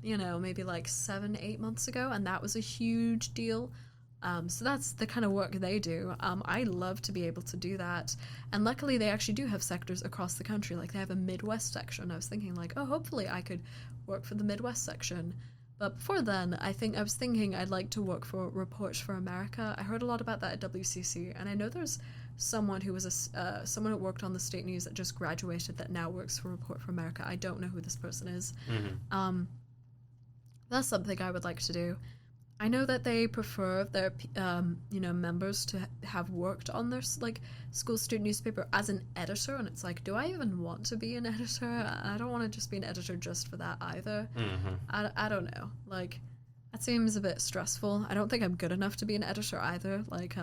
maybe like 7-8 months ago, and that was a huge deal. So that's the kind of work they do. I love to be able to do that, and luckily they actually do have sectors across the country. Like they have a Midwest section. I was thinking like, oh, hopefully I could work for the Midwest section. But before then, I was thinking I'd like to work for Reports for America. I heard a lot about that at WCC, and I know there's someone who was someone who worked on the state news that just graduated that now works for Report for America. I don't know who this person is. That's something I would like to do. I know that they prefer their members to have worked on their like school student newspaper as an editor, and it's like, do I even want to be an editor? I don't want to just be an editor just for that either. I don't know. Like that seems a bit stressful. I don't think I'm good enough to be an editor either. Like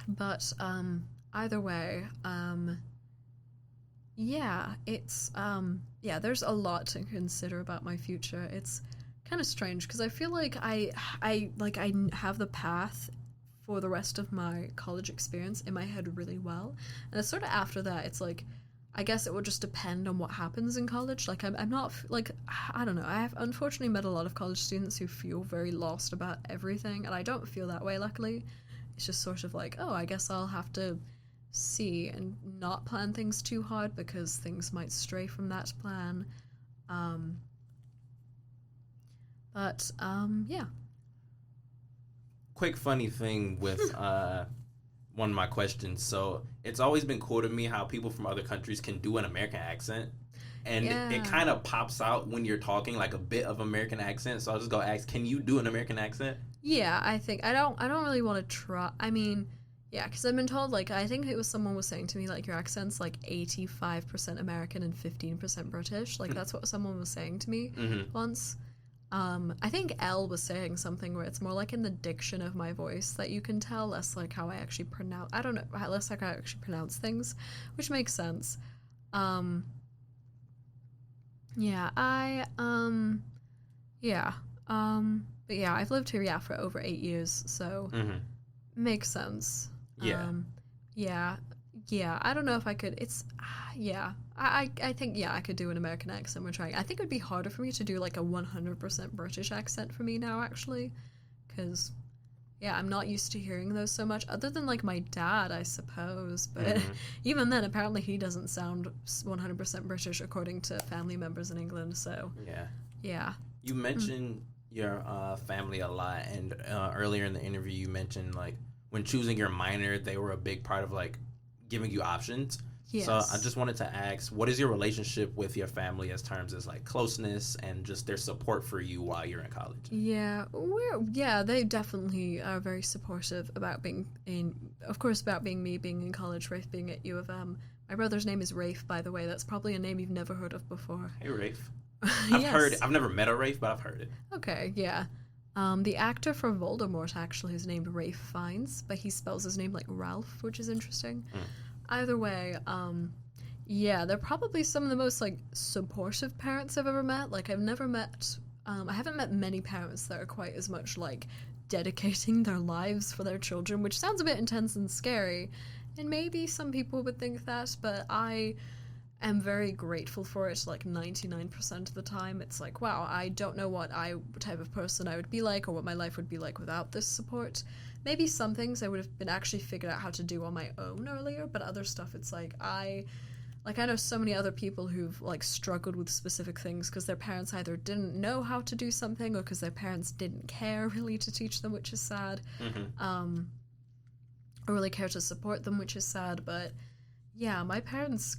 but either way, it's there's a lot to consider about my future. It's kind of strange because I feel like I have the path for the rest of my college experience in my head really well, and it's sort of after that it's like I guess it will just depend on what happens in college. Like I'm not like, I don't know, I have unfortunately met a lot of college students who feel very lost about everything, and I don't feel that way, luckily. It's just sort of like, oh, I guess I'll have to see and not plan things too hard because things might stray from that plan. Quick funny thing with one of my questions. So it's always been cool to me how people from other countries can do an American accent, and it kind of pops out when you're talking like a bit of American accent. So I'll just go ask, can you do an American accent? Yeah, I think I don't really want to try. I mean, yeah, because I've been told, like, I think someone was saying to me, like, your accent's, like, 85% American and 15% British. Like, that's what someone was saying to me once. I think Elle was saying something where it's more like in the diction of my voice that you can tell, less like how I actually pronounce. I don't know, less like how I actually pronounce things, which makes sense. Um, yeah, yeah, but yeah, I've lived here, for over 8 years, so makes sense. Yeah. Yeah, yeah. I don't know if I could. Yeah. I think I could do an American accent. We're trying. I think it would be harder for me to do like a 100% British accent for me now, actually, because I'm not used to hearing those so much. Other than like my dad, I suppose, but even then, apparently he doesn't sound 100% British according to family members in England. So yeah. You mentioned your family a lot, and earlier in the interview, you mentioned like when choosing your minor, they were a big part of like giving you options. Yes. So I just wanted to ask, what is your relationship with your family as terms as like closeness and just their support for you while you're in college? Yeah, they definitely are very supportive about being me being in college, Rafe being at U of M. My brother's name is Rafe, by the way. That's probably a name you've never heard of before. Hey, Rafe. Yes. I've never met a Rafe, but I've heard it. Okay, yeah. The actor for Voldemort actually is named Rafe Fiennes, but he spells his name like Ralph, which is interesting. Either way, they're probably some of the most like supportive parents I've ever met. Like I haven't met many parents that are quite as much like dedicating their lives for their children, which sounds a bit intense and scary, and maybe some people would think that, but I am very grateful for it. Like 99% of the time, it's like, wow, I don't know what type of person I would be like or what my life would be like without this support. Maybe some things I would have been actually figured out how to do on my own earlier, but other stuff, it's like I know so many other people who've like struggled with specific things because their parents either didn't know how to do something or because their parents didn't care really to teach them, which is sad. Or really care to support them, which is sad. But yeah, my parents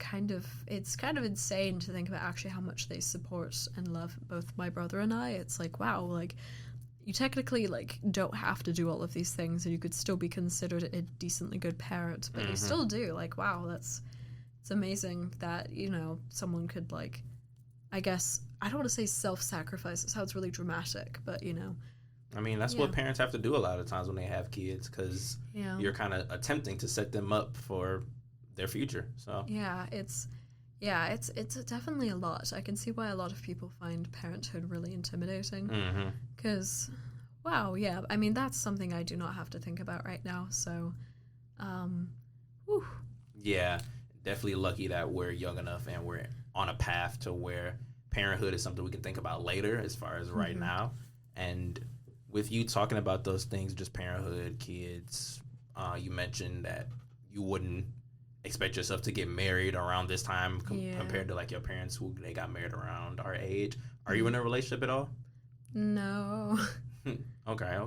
it's kind of insane to think about actually how much they support and love both my brother and I. It's like, wow, like you technically like don't have to do all of these things and you could still be considered a decently good parent, but you still do. Like, wow, it's amazing that, you know, someone could like, I guess, I don't want to say self-sacrifice. It sounds really dramatic, but you know. I mean, that's what parents have to do a lot of times when they have kids, because you're kind of attempting to set them up for their future. So it's definitely a lot. I can see why a lot of people find parenthood really intimidating. Because, wow, I mean, that's something I do not have to think about right now. So, whew. Yeah, definitely lucky that we're young enough and we're on a path to where parenthood is something we can think about later as far as right now. And with you talking about those things, just parenthood, kids, you mentioned that you wouldn't expect yourself to get married around this time compared to like your parents who they got married around our age. Are you in a relationship at all? No. Okay.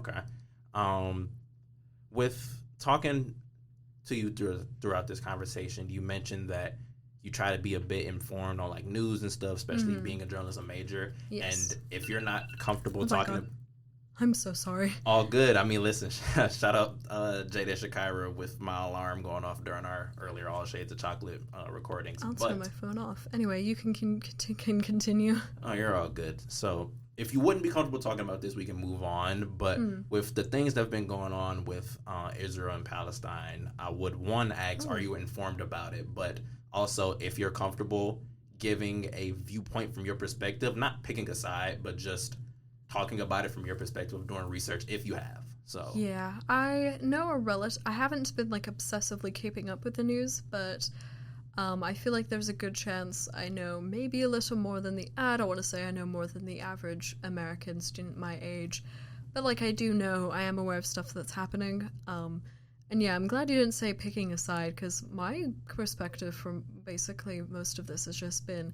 With talking to you throughout this conversation, you mentioned that you try to be a bit informed on like news and stuff, especially being a journalism major. Yes. And if you're not comfortable talking, I'm so sorry. All good. I mean, listen, shout out Jada Shakira with my alarm going off during our earlier All Shades of Chocolate recordings. I'll turn my phone off. Anyway, you can continue. Oh, you're all good. So if you wouldn't be comfortable talking about this, we can move on. But with the things that have been going on with Israel and Palestine, I would, one, ask, are you informed about it? But also, if you're comfortable giving a viewpoint from your perspective, not picking a side, but just talking about it from your perspective, doing research, if you have. So yeah, I know I haven't been like obsessively keeping up with the news, but I feel like there's a good chance I know maybe a little more than I don't want to say I know more than the average American student my age, but like I am aware of stuff that's happening. And yeah, I'm glad you didn't say picking a side, because my perspective from basically most of this has just been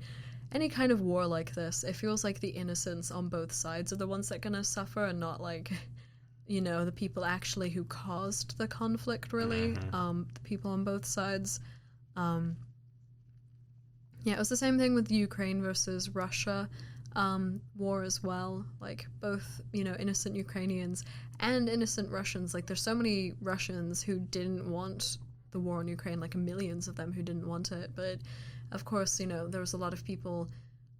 any kind of war like this, it feels like the innocents on both sides are the ones that are going to suffer, and not like, you know, the people actually who caused the conflict, really. The people on both sides. It was the same thing with Ukraine versus Russia war as well. Like, both, you know, innocent Ukrainians and innocent Russians. Like, there's so many Russians who didn't want the war in Ukraine, like millions of them who didn't want it, but of course, you know, there was a lot of people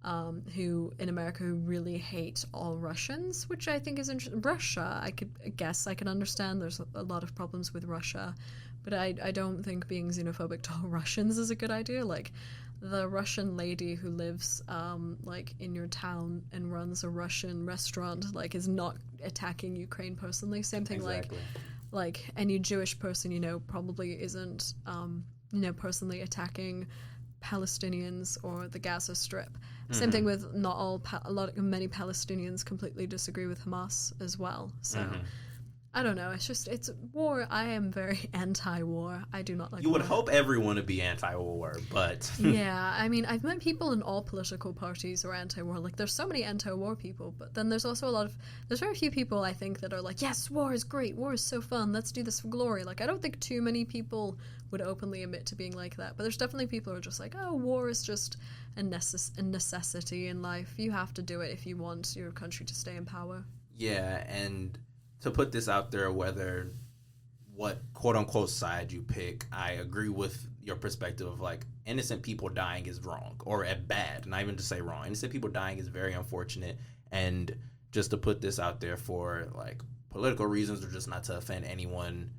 who in America who really hate all Russians, which I think is interesting. Russia, I guess I can understand. There's a lot of problems with Russia, but I don't think being xenophobic to all Russians is a good idea. Like, the Russian lady who lives like in your town and runs a Russian restaurant like is not attacking Ukraine personally. Same thing. Exactly. Like any Jewish person, probably isn't personally attacking Palestinians or the Gaza Strip. Same thing with not all many Palestinians completely disagree with Hamas as well. So I don't know. It's war. I am very anti-war. I do not like. You would war. hope everyone would be anti-war, but Yeah, I mean, I've met people in all political parties who are anti-war. Like, there's so many anti-war people, but then there's also there's very few people I think that are like, yes, war is great. War is so fun. Let's do this for glory. Like, I don't think too many people would openly admit to being like that. But there's definitely people who are just like, oh, war is just a necessity in life. You have to do it if you want your country to stay in power. Yeah, and to put this out there, whether what quote-unquote side you pick, I agree with your perspective of, like, innocent people dying is wrong, or at bad, not even to say wrong. Innocent people dying is very unfortunate, and just to put this out there for, like, political reasons or just not to offend anyone,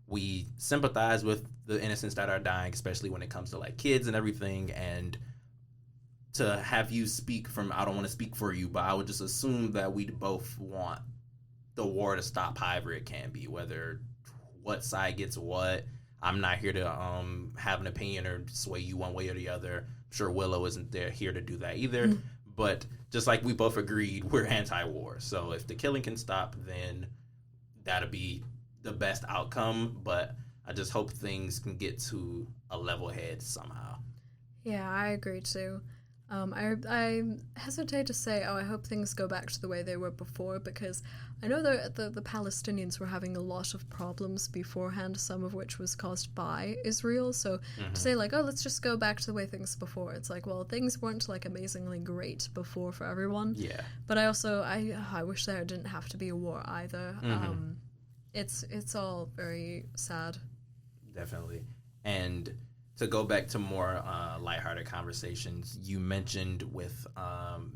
we sympathize with the innocents that are dying, especially when it comes to, like, kids and everything, and to have you speak from, I don't want to speak for you, but I would just assume that we both want the war to stop however it can be, whether what side gets what. I'm not here to have an opinion or sway you one way or the other. I'm sure Willow isn't here to do that either. But just like we both agreed, we're anti-war. So if the killing can stop, then that'll be the best outcome. But I just hope things can get to a level head somehow. Yeah, I agree too. I hesitate to say, I hope things go back to the way they were before, because I know the Palestinians were having a lot of problems beforehand, some of which was caused by Israel. So to say, like, let's just go back to the way things before, it's like, well, things weren't, like, amazingly great before for everyone. Yeah. But I also, I wish there didn't have to be a war either. It's all very sad. Definitely. And to go back to more lighthearted conversations, you mentioned with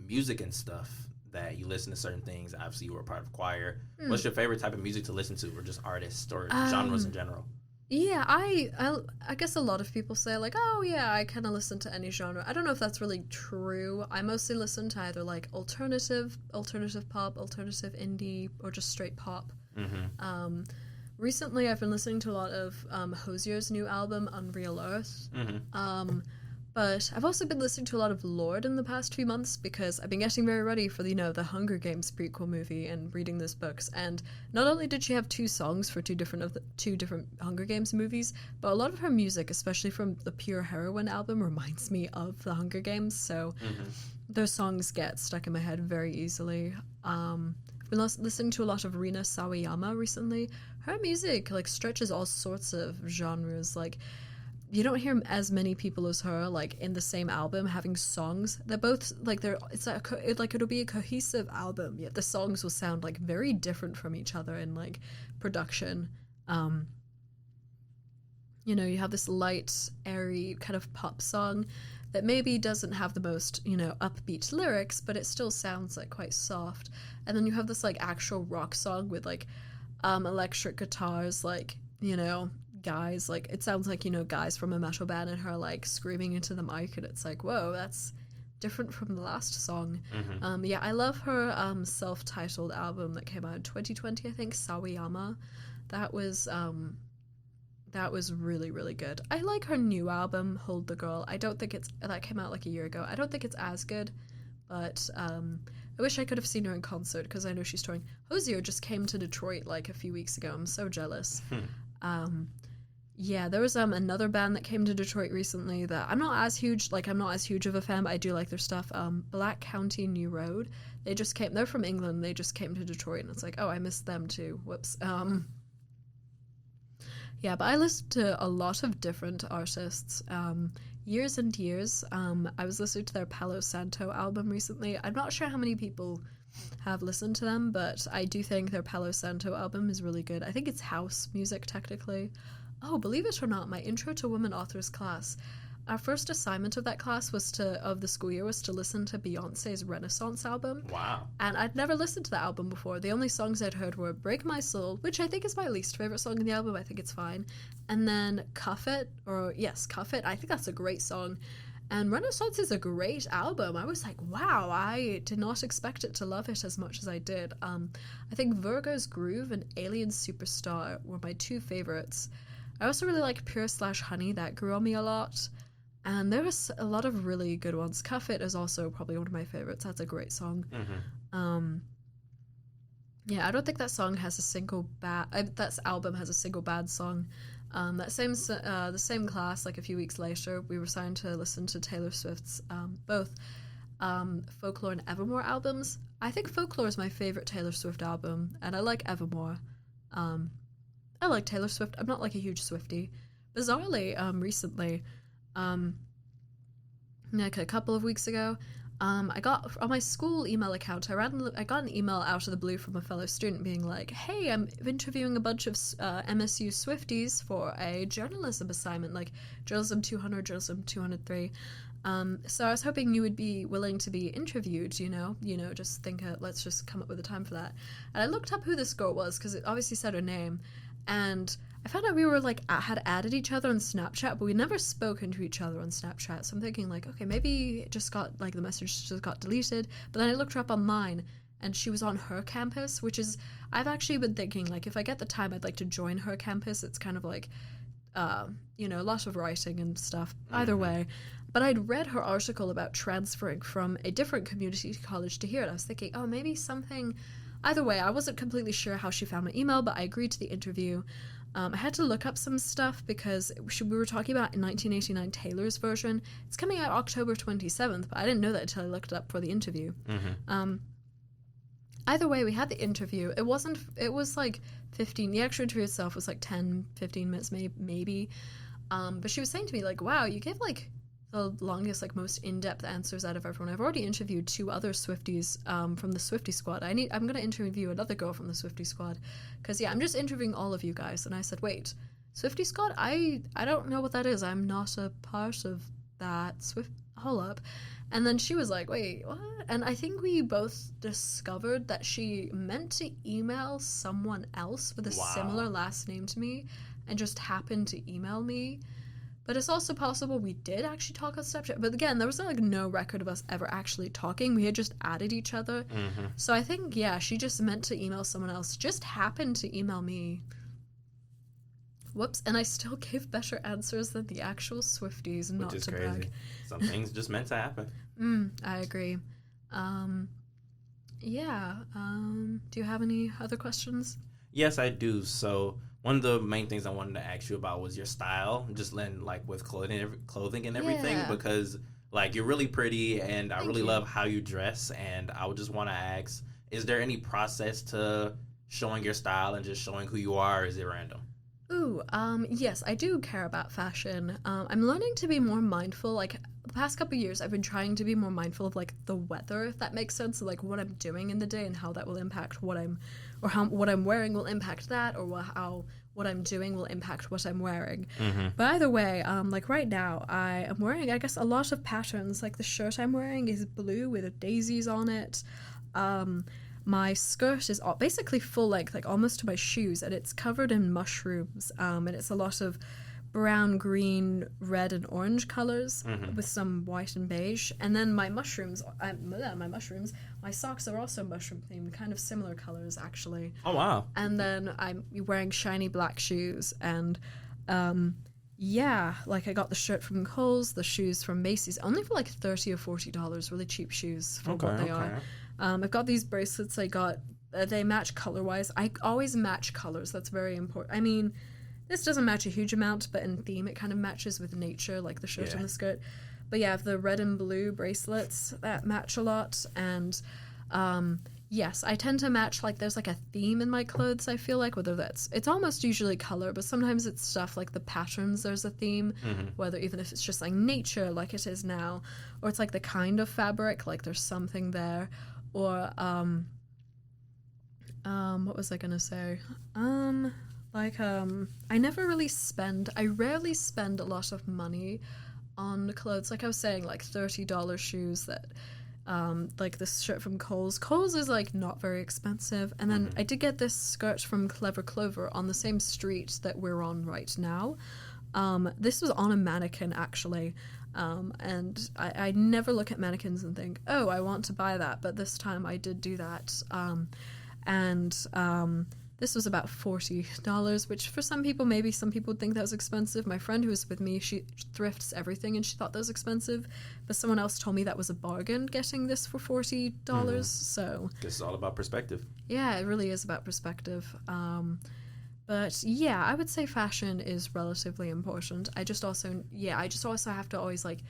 music and stuff that you listen to certain things. Obviously, you were a part of choir. What's your favorite type of music to listen to, or just artists or genres in general? Yeah, I guess a lot of people say, like, oh, yeah, I kind of listen to any genre. I don't know if that's really true. I mostly listen to either, like, alternative pop, alternative indie, or just straight pop. Recently, I've been listening to a lot of Hozier's new album, Unreal Earth. But I've also been listening to a lot of Lorde in the past few months, because I've been getting very ready for the Hunger Games prequel movie and reading those books. And not only did she have 2 songs for two different Hunger Games movies, but a lot of her music, especially from the Pure Heroine album, reminds me of the Hunger Games. So those songs get stuck in my head very easily. I've been listening to a lot of Rina Sawayama recently. Her music, like, stretches all sorts of genres. Like, you don't hear as many people as her, like, in the same album having songs. They're both, like, it'll be a cohesive album, yet the songs will sound, like, very different from each other in, like, production. You have this light, airy kind of pop song that maybe doesn't have the most, upbeat lyrics, but it still sounds, like, quite soft. And then you have this, like, actual rock song with, like, electric guitars, like, guys, like, it sounds like, guys from a metal band, and her, like, screaming into the mic, and it's like, whoa, that's different from the last song. Yeah, I love her self-titled album that came out in 2020, I think, Sawayama. That was really, really good. I like her new album, Hold the Girl. I don't think that came out like a year ago. I don't think it's as good, but I wish I could have seen her in concert, because I know she's touring. Hozier just came to Detroit like a few weeks ago. I'm so jealous. Yeah, there was another band that came to Detroit recently that I'm not as huge of a fan, but I do like their stuff. Black County New Road. They're from England. They just came to Detroit, and it's like, oh, I missed them too. Whoops. Yeah, but I listened to a lot of different artists. Years and years. I was listening to their Palo Santo album recently. I'm not sure how many people have listened to them, but I do think their Palo Santo album is really good. I think it's house music, technically. Oh, believe it or not, my Intro to Women Authors class, our first assignment of that class of the school year was to listen to Beyonce's Renaissance album. Wow. And I'd never listened to that album before. The only songs I'd heard were Break My Soul, which I think is my least favorite song in the album. I think it's fine. And then Cuff It. I think that's a great song. And Renaissance is a great album. I was like, wow, I did not expect it to love it as much as I did. I think Virgo's Groove and Alien Superstar were my two favorites. I also really like Pure/Honey. That grew on me a lot. And there was a lot of really good ones. Cuff It is also probably one of my favorites. That's a great song. Yeah, I don't think that song has a single bad... that album has a single bad song. The same class, like a few weeks later, we were assigned to listen to Taylor Swift's both Folklore and Evermore albums. I think Folklore is my favorite Taylor Swift album, and I like Evermore. I like Taylor Swift. I'm not like a huge Swiftie. Bizarrely, recently, like a couple of weeks ago, I got on my school email account. I got an email out of the blue from a fellow student being like, "Hey, I'm interviewing a bunch of MSU Swifties for a journalism assignment, like Journalism 200, Journalism 203. So I was hoping you would be willing to be interviewed. Just think, let's just come up with a time for that." And I looked up who this girl was because it obviously said her name, and I found out we were had added each other on Snapchat, but we'd never spoken to each other on Snapchat. So I'm thinking okay, maybe it just got the message just got deleted. But then I looked her up on mine, and she was on her campus, which is, I've actually been thinking if I get the time, I'd like to join her campus. It's kind of a lot of writing and stuff. Either way. But I'd read her article about transferring from a different community college to here, and I was thinking, oh, maybe something. Either way, I wasn't completely sure how she found my email, but I agreed to the interview. I had to look up some stuff because we were talking about 1989 Taylor's version. It's coming out October 27th, but I didn't know that until I looked it up for the interview. Either way, we had the interview. It was 15. The actual interview itself was 10, 15 minutes maybe. But she was saying to me wow, you gave the longest, most in-depth answers out of everyone. I've already interviewed 2 other Swifties from the Swiftie squad. I'm going to interview another girl from the Swiftie squad. Because, I'm just interviewing all of you guys. And I said, wait, Swiftie squad? I don't know what that is. I'm not a part of that. Hold up. And then she was like, wait, what? And I think we both discovered that she meant to email someone else with a similar last name to me and just happened to email me. But it's also possible we did actually talk on Snapchat. But again, there was no record of us ever actually talking. We had just added each other. So I think, she just meant to email someone else. Just happened to email me. Whoops. And I still gave better answers than the actual Swifties, not to brag. Some things just meant to happen. I agree. Do you have any other questions? Yes, I do. So one of the main things I wanted to ask you about was your style, just with clothing and everything, because you're really pretty, and I really love how you dress, and I would just want to ask, is there any process to showing your style and just showing who you are, or is it random? Ooh, yes, I do care about fashion. I'm learning to be more mindful. The past couple of years, I've been trying to be more mindful of the weather, if that makes sense. So, what I'm doing in the day and how that will impact what I'm wearing will impact that, or how what I'm doing will impact what I'm wearing. But either way, right now, I am wearing, I guess, a lot of patterns. The shirt I'm wearing is blue with daisies on it. My skirt is basically full length, almost to my shoes, and it's covered in mushrooms, and it's a lot of brown, green, red, and orange colors with some white and beige. And then my socks are also mushroom themed, kind of similar colors, actually. Oh, wow. And then I'm wearing shiny black shoes, and I got the shirt from Kohl's, the shoes from Macy's, only for $30 or $40, really cheap shoes for what they are. I've got these bracelets I got, they match color-wise. I always match colors, that's very important. I mean, this doesn't match a huge amount, but in theme it kind of matches with nature, the shirt and the skirt. But I have the red and blue bracelets that match a lot, and yes, I tend to match, there's a theme in my clothes, I feel whether it's almost usually color, but sometimes it's stuff the patterns, there's a theme, whether even if it's just nature, it is now, or it's the kind of fabric, there's something there, or what was I gonna say? I rarely spend a lot of money on clothes. Like I was saying, like $30 shoes that, like this shirt from Kohl's. Kohl's is like not very expensive. And then I did get this skirt from Clever Clover on the same street that we're on right now. This was on a mannequin actually. And I never look at mannequins and think, oh, I want to buy that. But this time I did do that. This was about $40, which for some people, maybe some people would think that was expensive. My friend who was with me, she thrifts everything and she thought that was expensive. But someone else told me that was a bargain getting this for $40. So this is all about perspective. Yeah, it really is about perspective. But yeah, I would say fashion is relatively important. I just also have to always like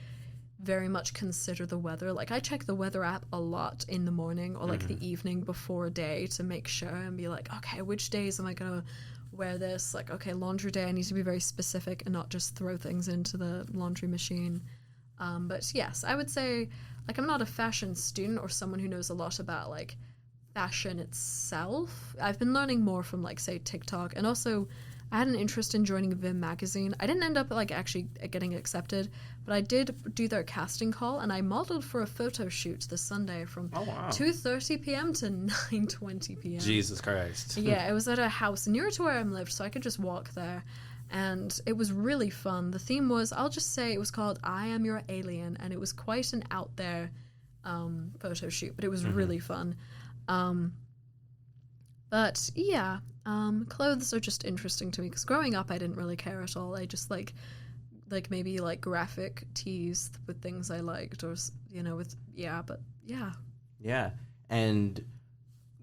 very much consider the weather. Like I check the weather app a lot in the morning or like the evening before a day to make sure and be like, okay, which days am I gonna wear this? Like, okay, laundry day, I need to be very specific and not just throw things into the laundry machine. But yes, I would say like I'm not a fashion student or someone who knows a lot about like fashion itself. I've been learning more from like say TikTok, and also I had an interest in joining Vim magazine. I didn't end up like actually getting accepted, but I did do their casting call and I modeled for a photo shoot this Sunday from 2:30 p.m. to 9:20 p.m. Jesus Christ. Yeah, it was at a house near to where I lived, so I could just walk there. And it was really fun. The theme was, I'll just say it was called I Am Your Alien, and it was quite an out there photo shoot, but it was really fun. But yeah, clothes are just interesting to me because growing up I didn't really care at all. I just like maybe like graphic tees with things I liked, or but yeah. Yeah, and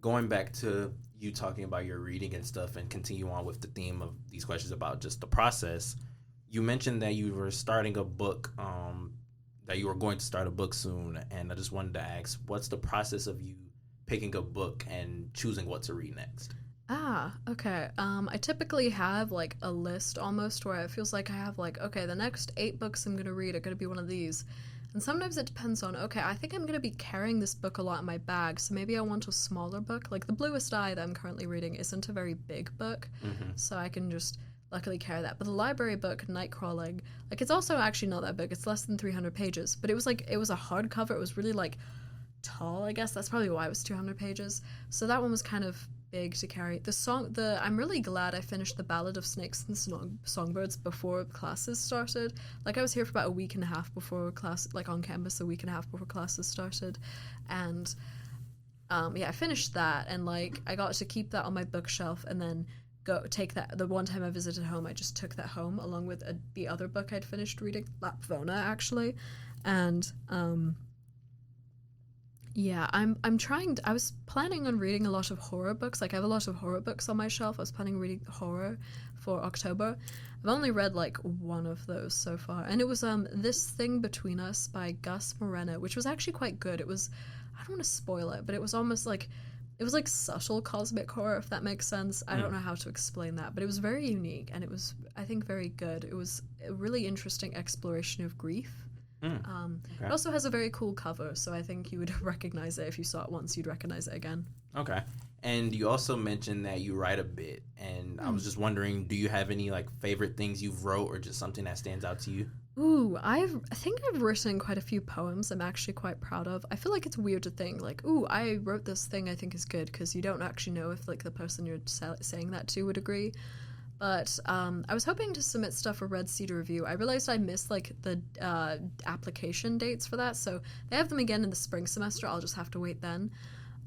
going back to you talking about your reading and stuff, and continue on with the theme of these questions about just the process. You mentioned that you were starting a book, that you were going to start a book soon, and I just wanted to ask, what's the process of you picking a book and choosing what to read next? Okay. I typically have like a list almost where it feels like I have like, okay, the next 8 books I'm going to read are going to be one of these. And sometimes it depends on, okay, I think I'm going to be carrying this book a lot in my bag, so maybe I want a smaller book. Like The Bluest Eye that I'm currently reading isn't a very big book, so I can just luckily carry that. But the library book, Nightcrawling, like it's also actually not that big. It's less than 300 pages, but it was a hardcover. It was really like tall, I guess. That's probably why it was 200 pages. So that one was kind of big to carry. I'm really glad I finished The Ballad of Snakes and Songbirds before classes started. Like I was here for about a week and a half before class, like on campus a week and a half before classes started. And I finished that, and like I got to keep that on my bookshelf and then go take that. The one time I visited home, I just took that home along with the other book I'd finished reading, Lapvona actually. And I was planning on reading a lot of horror books. Like I have a lot of horror books on my shelf. I was planning on reading horror for October. I've only read like one of those so far. And it was This Thing Between Us by Gus Moreno, which was actually quite good. It was, I don't want to spoil it, but it was almost like, it was like subtle cosmic horror, if that makes sense. I don't know how to explain that, but it was very unique and it was, I think, very good. It was a really interesting exploration of grief. It also has a very cool cover, so I think you would recognize it. If you saw it once, you'd recognize it again. Okay. And you also mentioned that you write a bit, and I was just wondering, do you have any like favorite things you've wrote, or just something that stands out to you? Ooh, I think I've written quite a few poems I'm actually quite proud of. I feel like it's weird to think like, ooh, I wrote this thing I think is good, because you don't actually know if like the person you're saying that to would agree. But I was hoping to submit stuff for Red Cedar Review. I realized I missed like the application dates for that, so they have them again in the spring semester. I'll just have to wait then.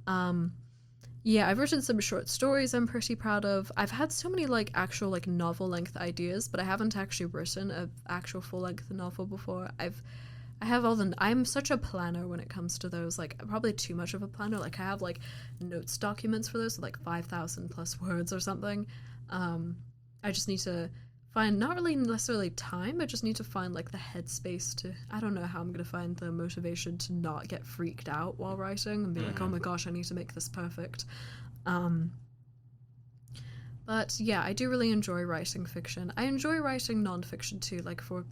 I've written some short stories I'm pretty proud of. I've had so many like actual like novel length ideas, but I haven't actually written an actual full length novel before. I'm such a planner when it comes to those, like probably too much of a planner. Like I have like notes documents for those with like 5,000 plus words or something. I just need to find, not really necessarily time, but just need to find like the headspace to, I don't know how I'm going to find the motivation to not get freaked out while writing and be like, oh my gosh, I need to make this perfect. But yeah, I do really enjoy writing fiction. I enjoy writing nonfiction too, like for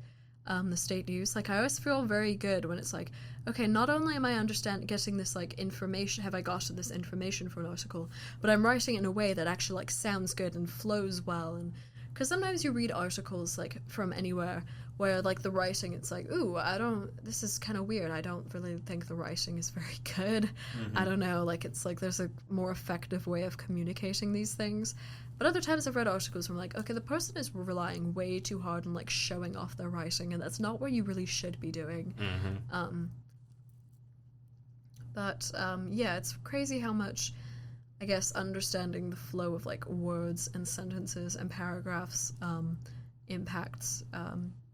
the State News. Like I always feel very good when it's like, okay, not only am I getting this like information, have I gotten this information for an article, but I'm writing it in a way that actually like sounds good and flows well and because sometimes you read articles like from anywhere where like the writing, it's like, ooh, this is kind of weird. I don't really think the writing is very good. I don't know, like it's like there's a more effective way of communicating these things. But other times I've read articles where I'm like, okay, the person is relying way too hard on like showing off their writing, and that's not what you really should be doing. Yeah, it's crazy how much, I guess, understanding the flow of like words and sentences and paragraphs impacts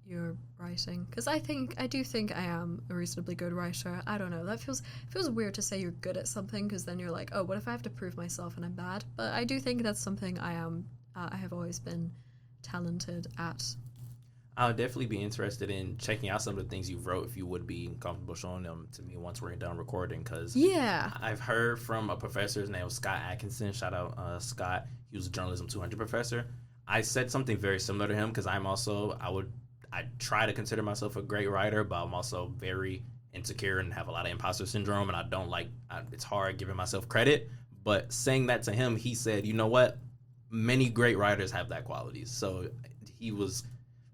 your writing. Because I do think I am a reasonably good writer. I don't know. That feels weird to say you're good at something, because then you're like, oh, what if I have to prove myself and I'm bad? But I do think that's something I have always been talented at. I would definitely be interested in checking out some of the things you wrote if you would be comfortable showing them to me once we're done recording, because I've heard from a professor, his name was Scott Atkinson. Shout out Scott. He was a Journalism 200 professor. I said something very similar to him, because I try to consider myself a great writer, but I'm also very insecure and have a lot of imposter syndrome, and I don't like, it's hard giving myself credit. But saying that to him, he said, you know what? Many great writers have that qualities. So he was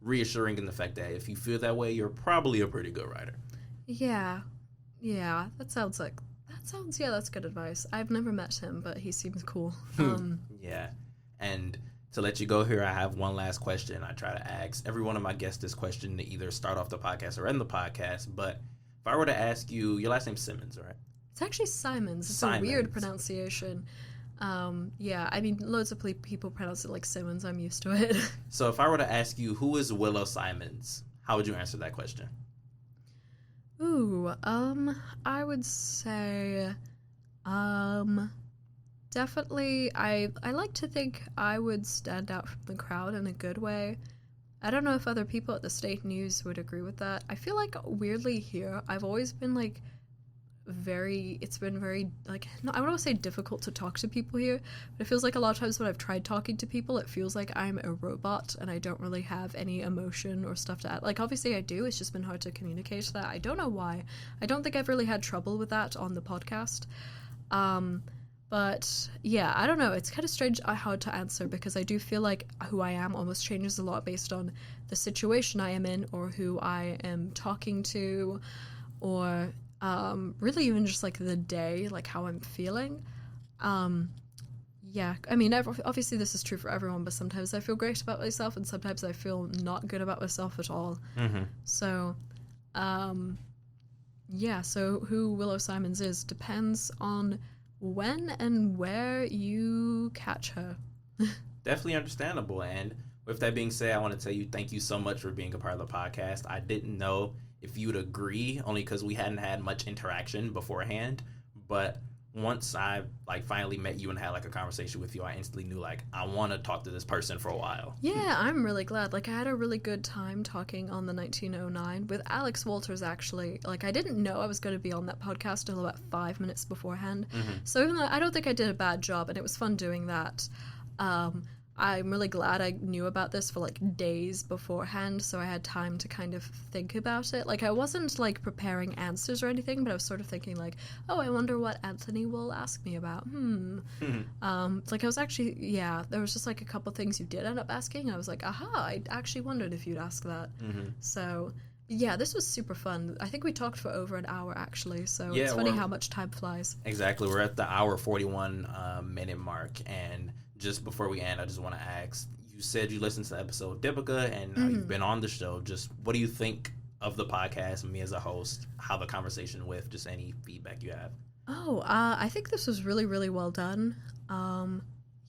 reassuring in the fact that if you feel that way, you're probably a pretty good writer. Yeah, that's good advice. I've never met him, but he seems cool. Yeah, and to let you go here, I have one last question. I try to ask every one of my guests this question to either start off the podcast or end the podcast. But if I were to ask you, your last name's Symonds, right? It's actually Symonds. It's a weird pronunciation. Yeah, I mean, loads of people pronounce it like Simmons. I'm used to it. So if I were to ask you, who is Willow Symonds, how would you answer that question? Ooh, I would say, definitely, I like to think I would stand out from the crowd in a good way. I don't know if other people at the State News would agree with that. I feel like, weirdly here, I've always been, like, it's been very, like, no, I don't want to say difficult to talk to people here, but it feels like a lot of times when I've tried talking to people, it feels like I'm a robot and I don't really have any emotion or stuff to add. Like, obviously I do, it's just been hard to communicate that. I don't know why. I don't think I've really had trouble with that on the podcast. But yeah, I don't know. It's kind of strange, hard to answer, because I do feel like who I am almost changes a lot based on the situation I am in, or who I am talking to, or really even just like the day, like how I'm feeling. Yeah, I mean, obviously this is true for everyone, but sometimes I feel great about myself and sometimes I feel not good about myself at all. So, yeah, so who Willow Symonds is depends on when and where you catch her. Definitely understandable. And with that being said, I want to tell you thank you so much for being a part of the podcast. I didn't know if you would agree, only because we hadn't had much interaction beforehand. But once I finally met you and had a conversation with you, I instantly knew I want to talk to this person for a while. Yeah, I'm really glad. I had a really good time talking on the 1909 with Alex Walters, actually. I didn't know I was going to be on that podcast until about 5 minutes beforehand. So even though I don't think I did a bad job, and it was fun doing that, I'm really glad I knew about this for days beforehand, so I had time to kind of think about it. I wasn't preparing answers or anything, but I was sort of thinking oh, I wonder what Anthony will ask me about. I was actually, yeah, there was just a couple things you did end up asking. I was like, aha, I actually wondered if you'd ask that. So yeah, this was super fun. I think we talked for over an hour, actually, so yeah, it's funny how much time flies. Exactly. We're at the hour 41 minute mark, and just before we end, I just want to ask, you said you listened to the episode of Deepika, and now you've been on the show. Just what do you think of the podcast, me as a host, how the conversation with, just any feedback you have? Oh, I think this was really, really well done.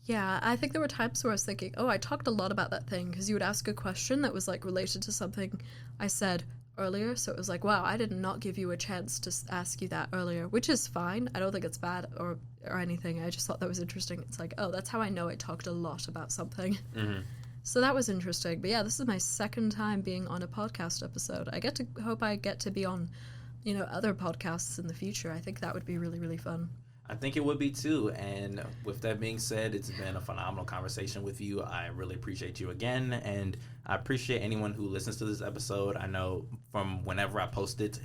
Yeah, I think there were times where I was thinking, oh, I talked a lot about that thing, because you would ask a question that was related to something I said earlier, so it was wow, I did not give you a chance to ask you that earlier, which is fine. I don't think it's bad or anything. I just thought that was interesting. It's oh, that's how I know I talked a lot about something. So that was interesting. But yeah, this is my second time being on a podcast episode. Hope I get to be on, other podcasts in the future. I think that would be really, really fun. I think it would be too. And with that being said, it's been a phenomenal conversation with you. I really appreciate you again. And I appreciate anyone who listens to this episode. I know from whenever I post this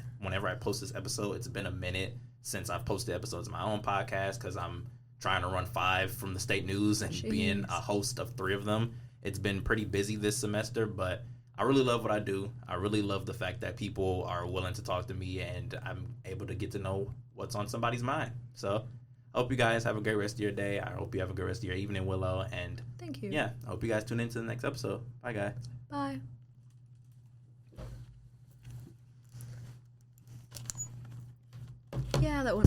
episode, it's been a minute since I've posted episodes of my own podcast, because I'm trying to run 5 from the State News and being a host of 3 of them. It's been pretty busy this semester, but I really love what I do. I really love the fact that people are willing to talk to me and I'm able to get to know what's on somebody's mind. So I hope you guys have a great rest of your day. I hope you have a good rest of your evening, Willow. And Thank you. yeah, I hope you guys tune into the next episode. Bye, guys. Bye. Yeah, that went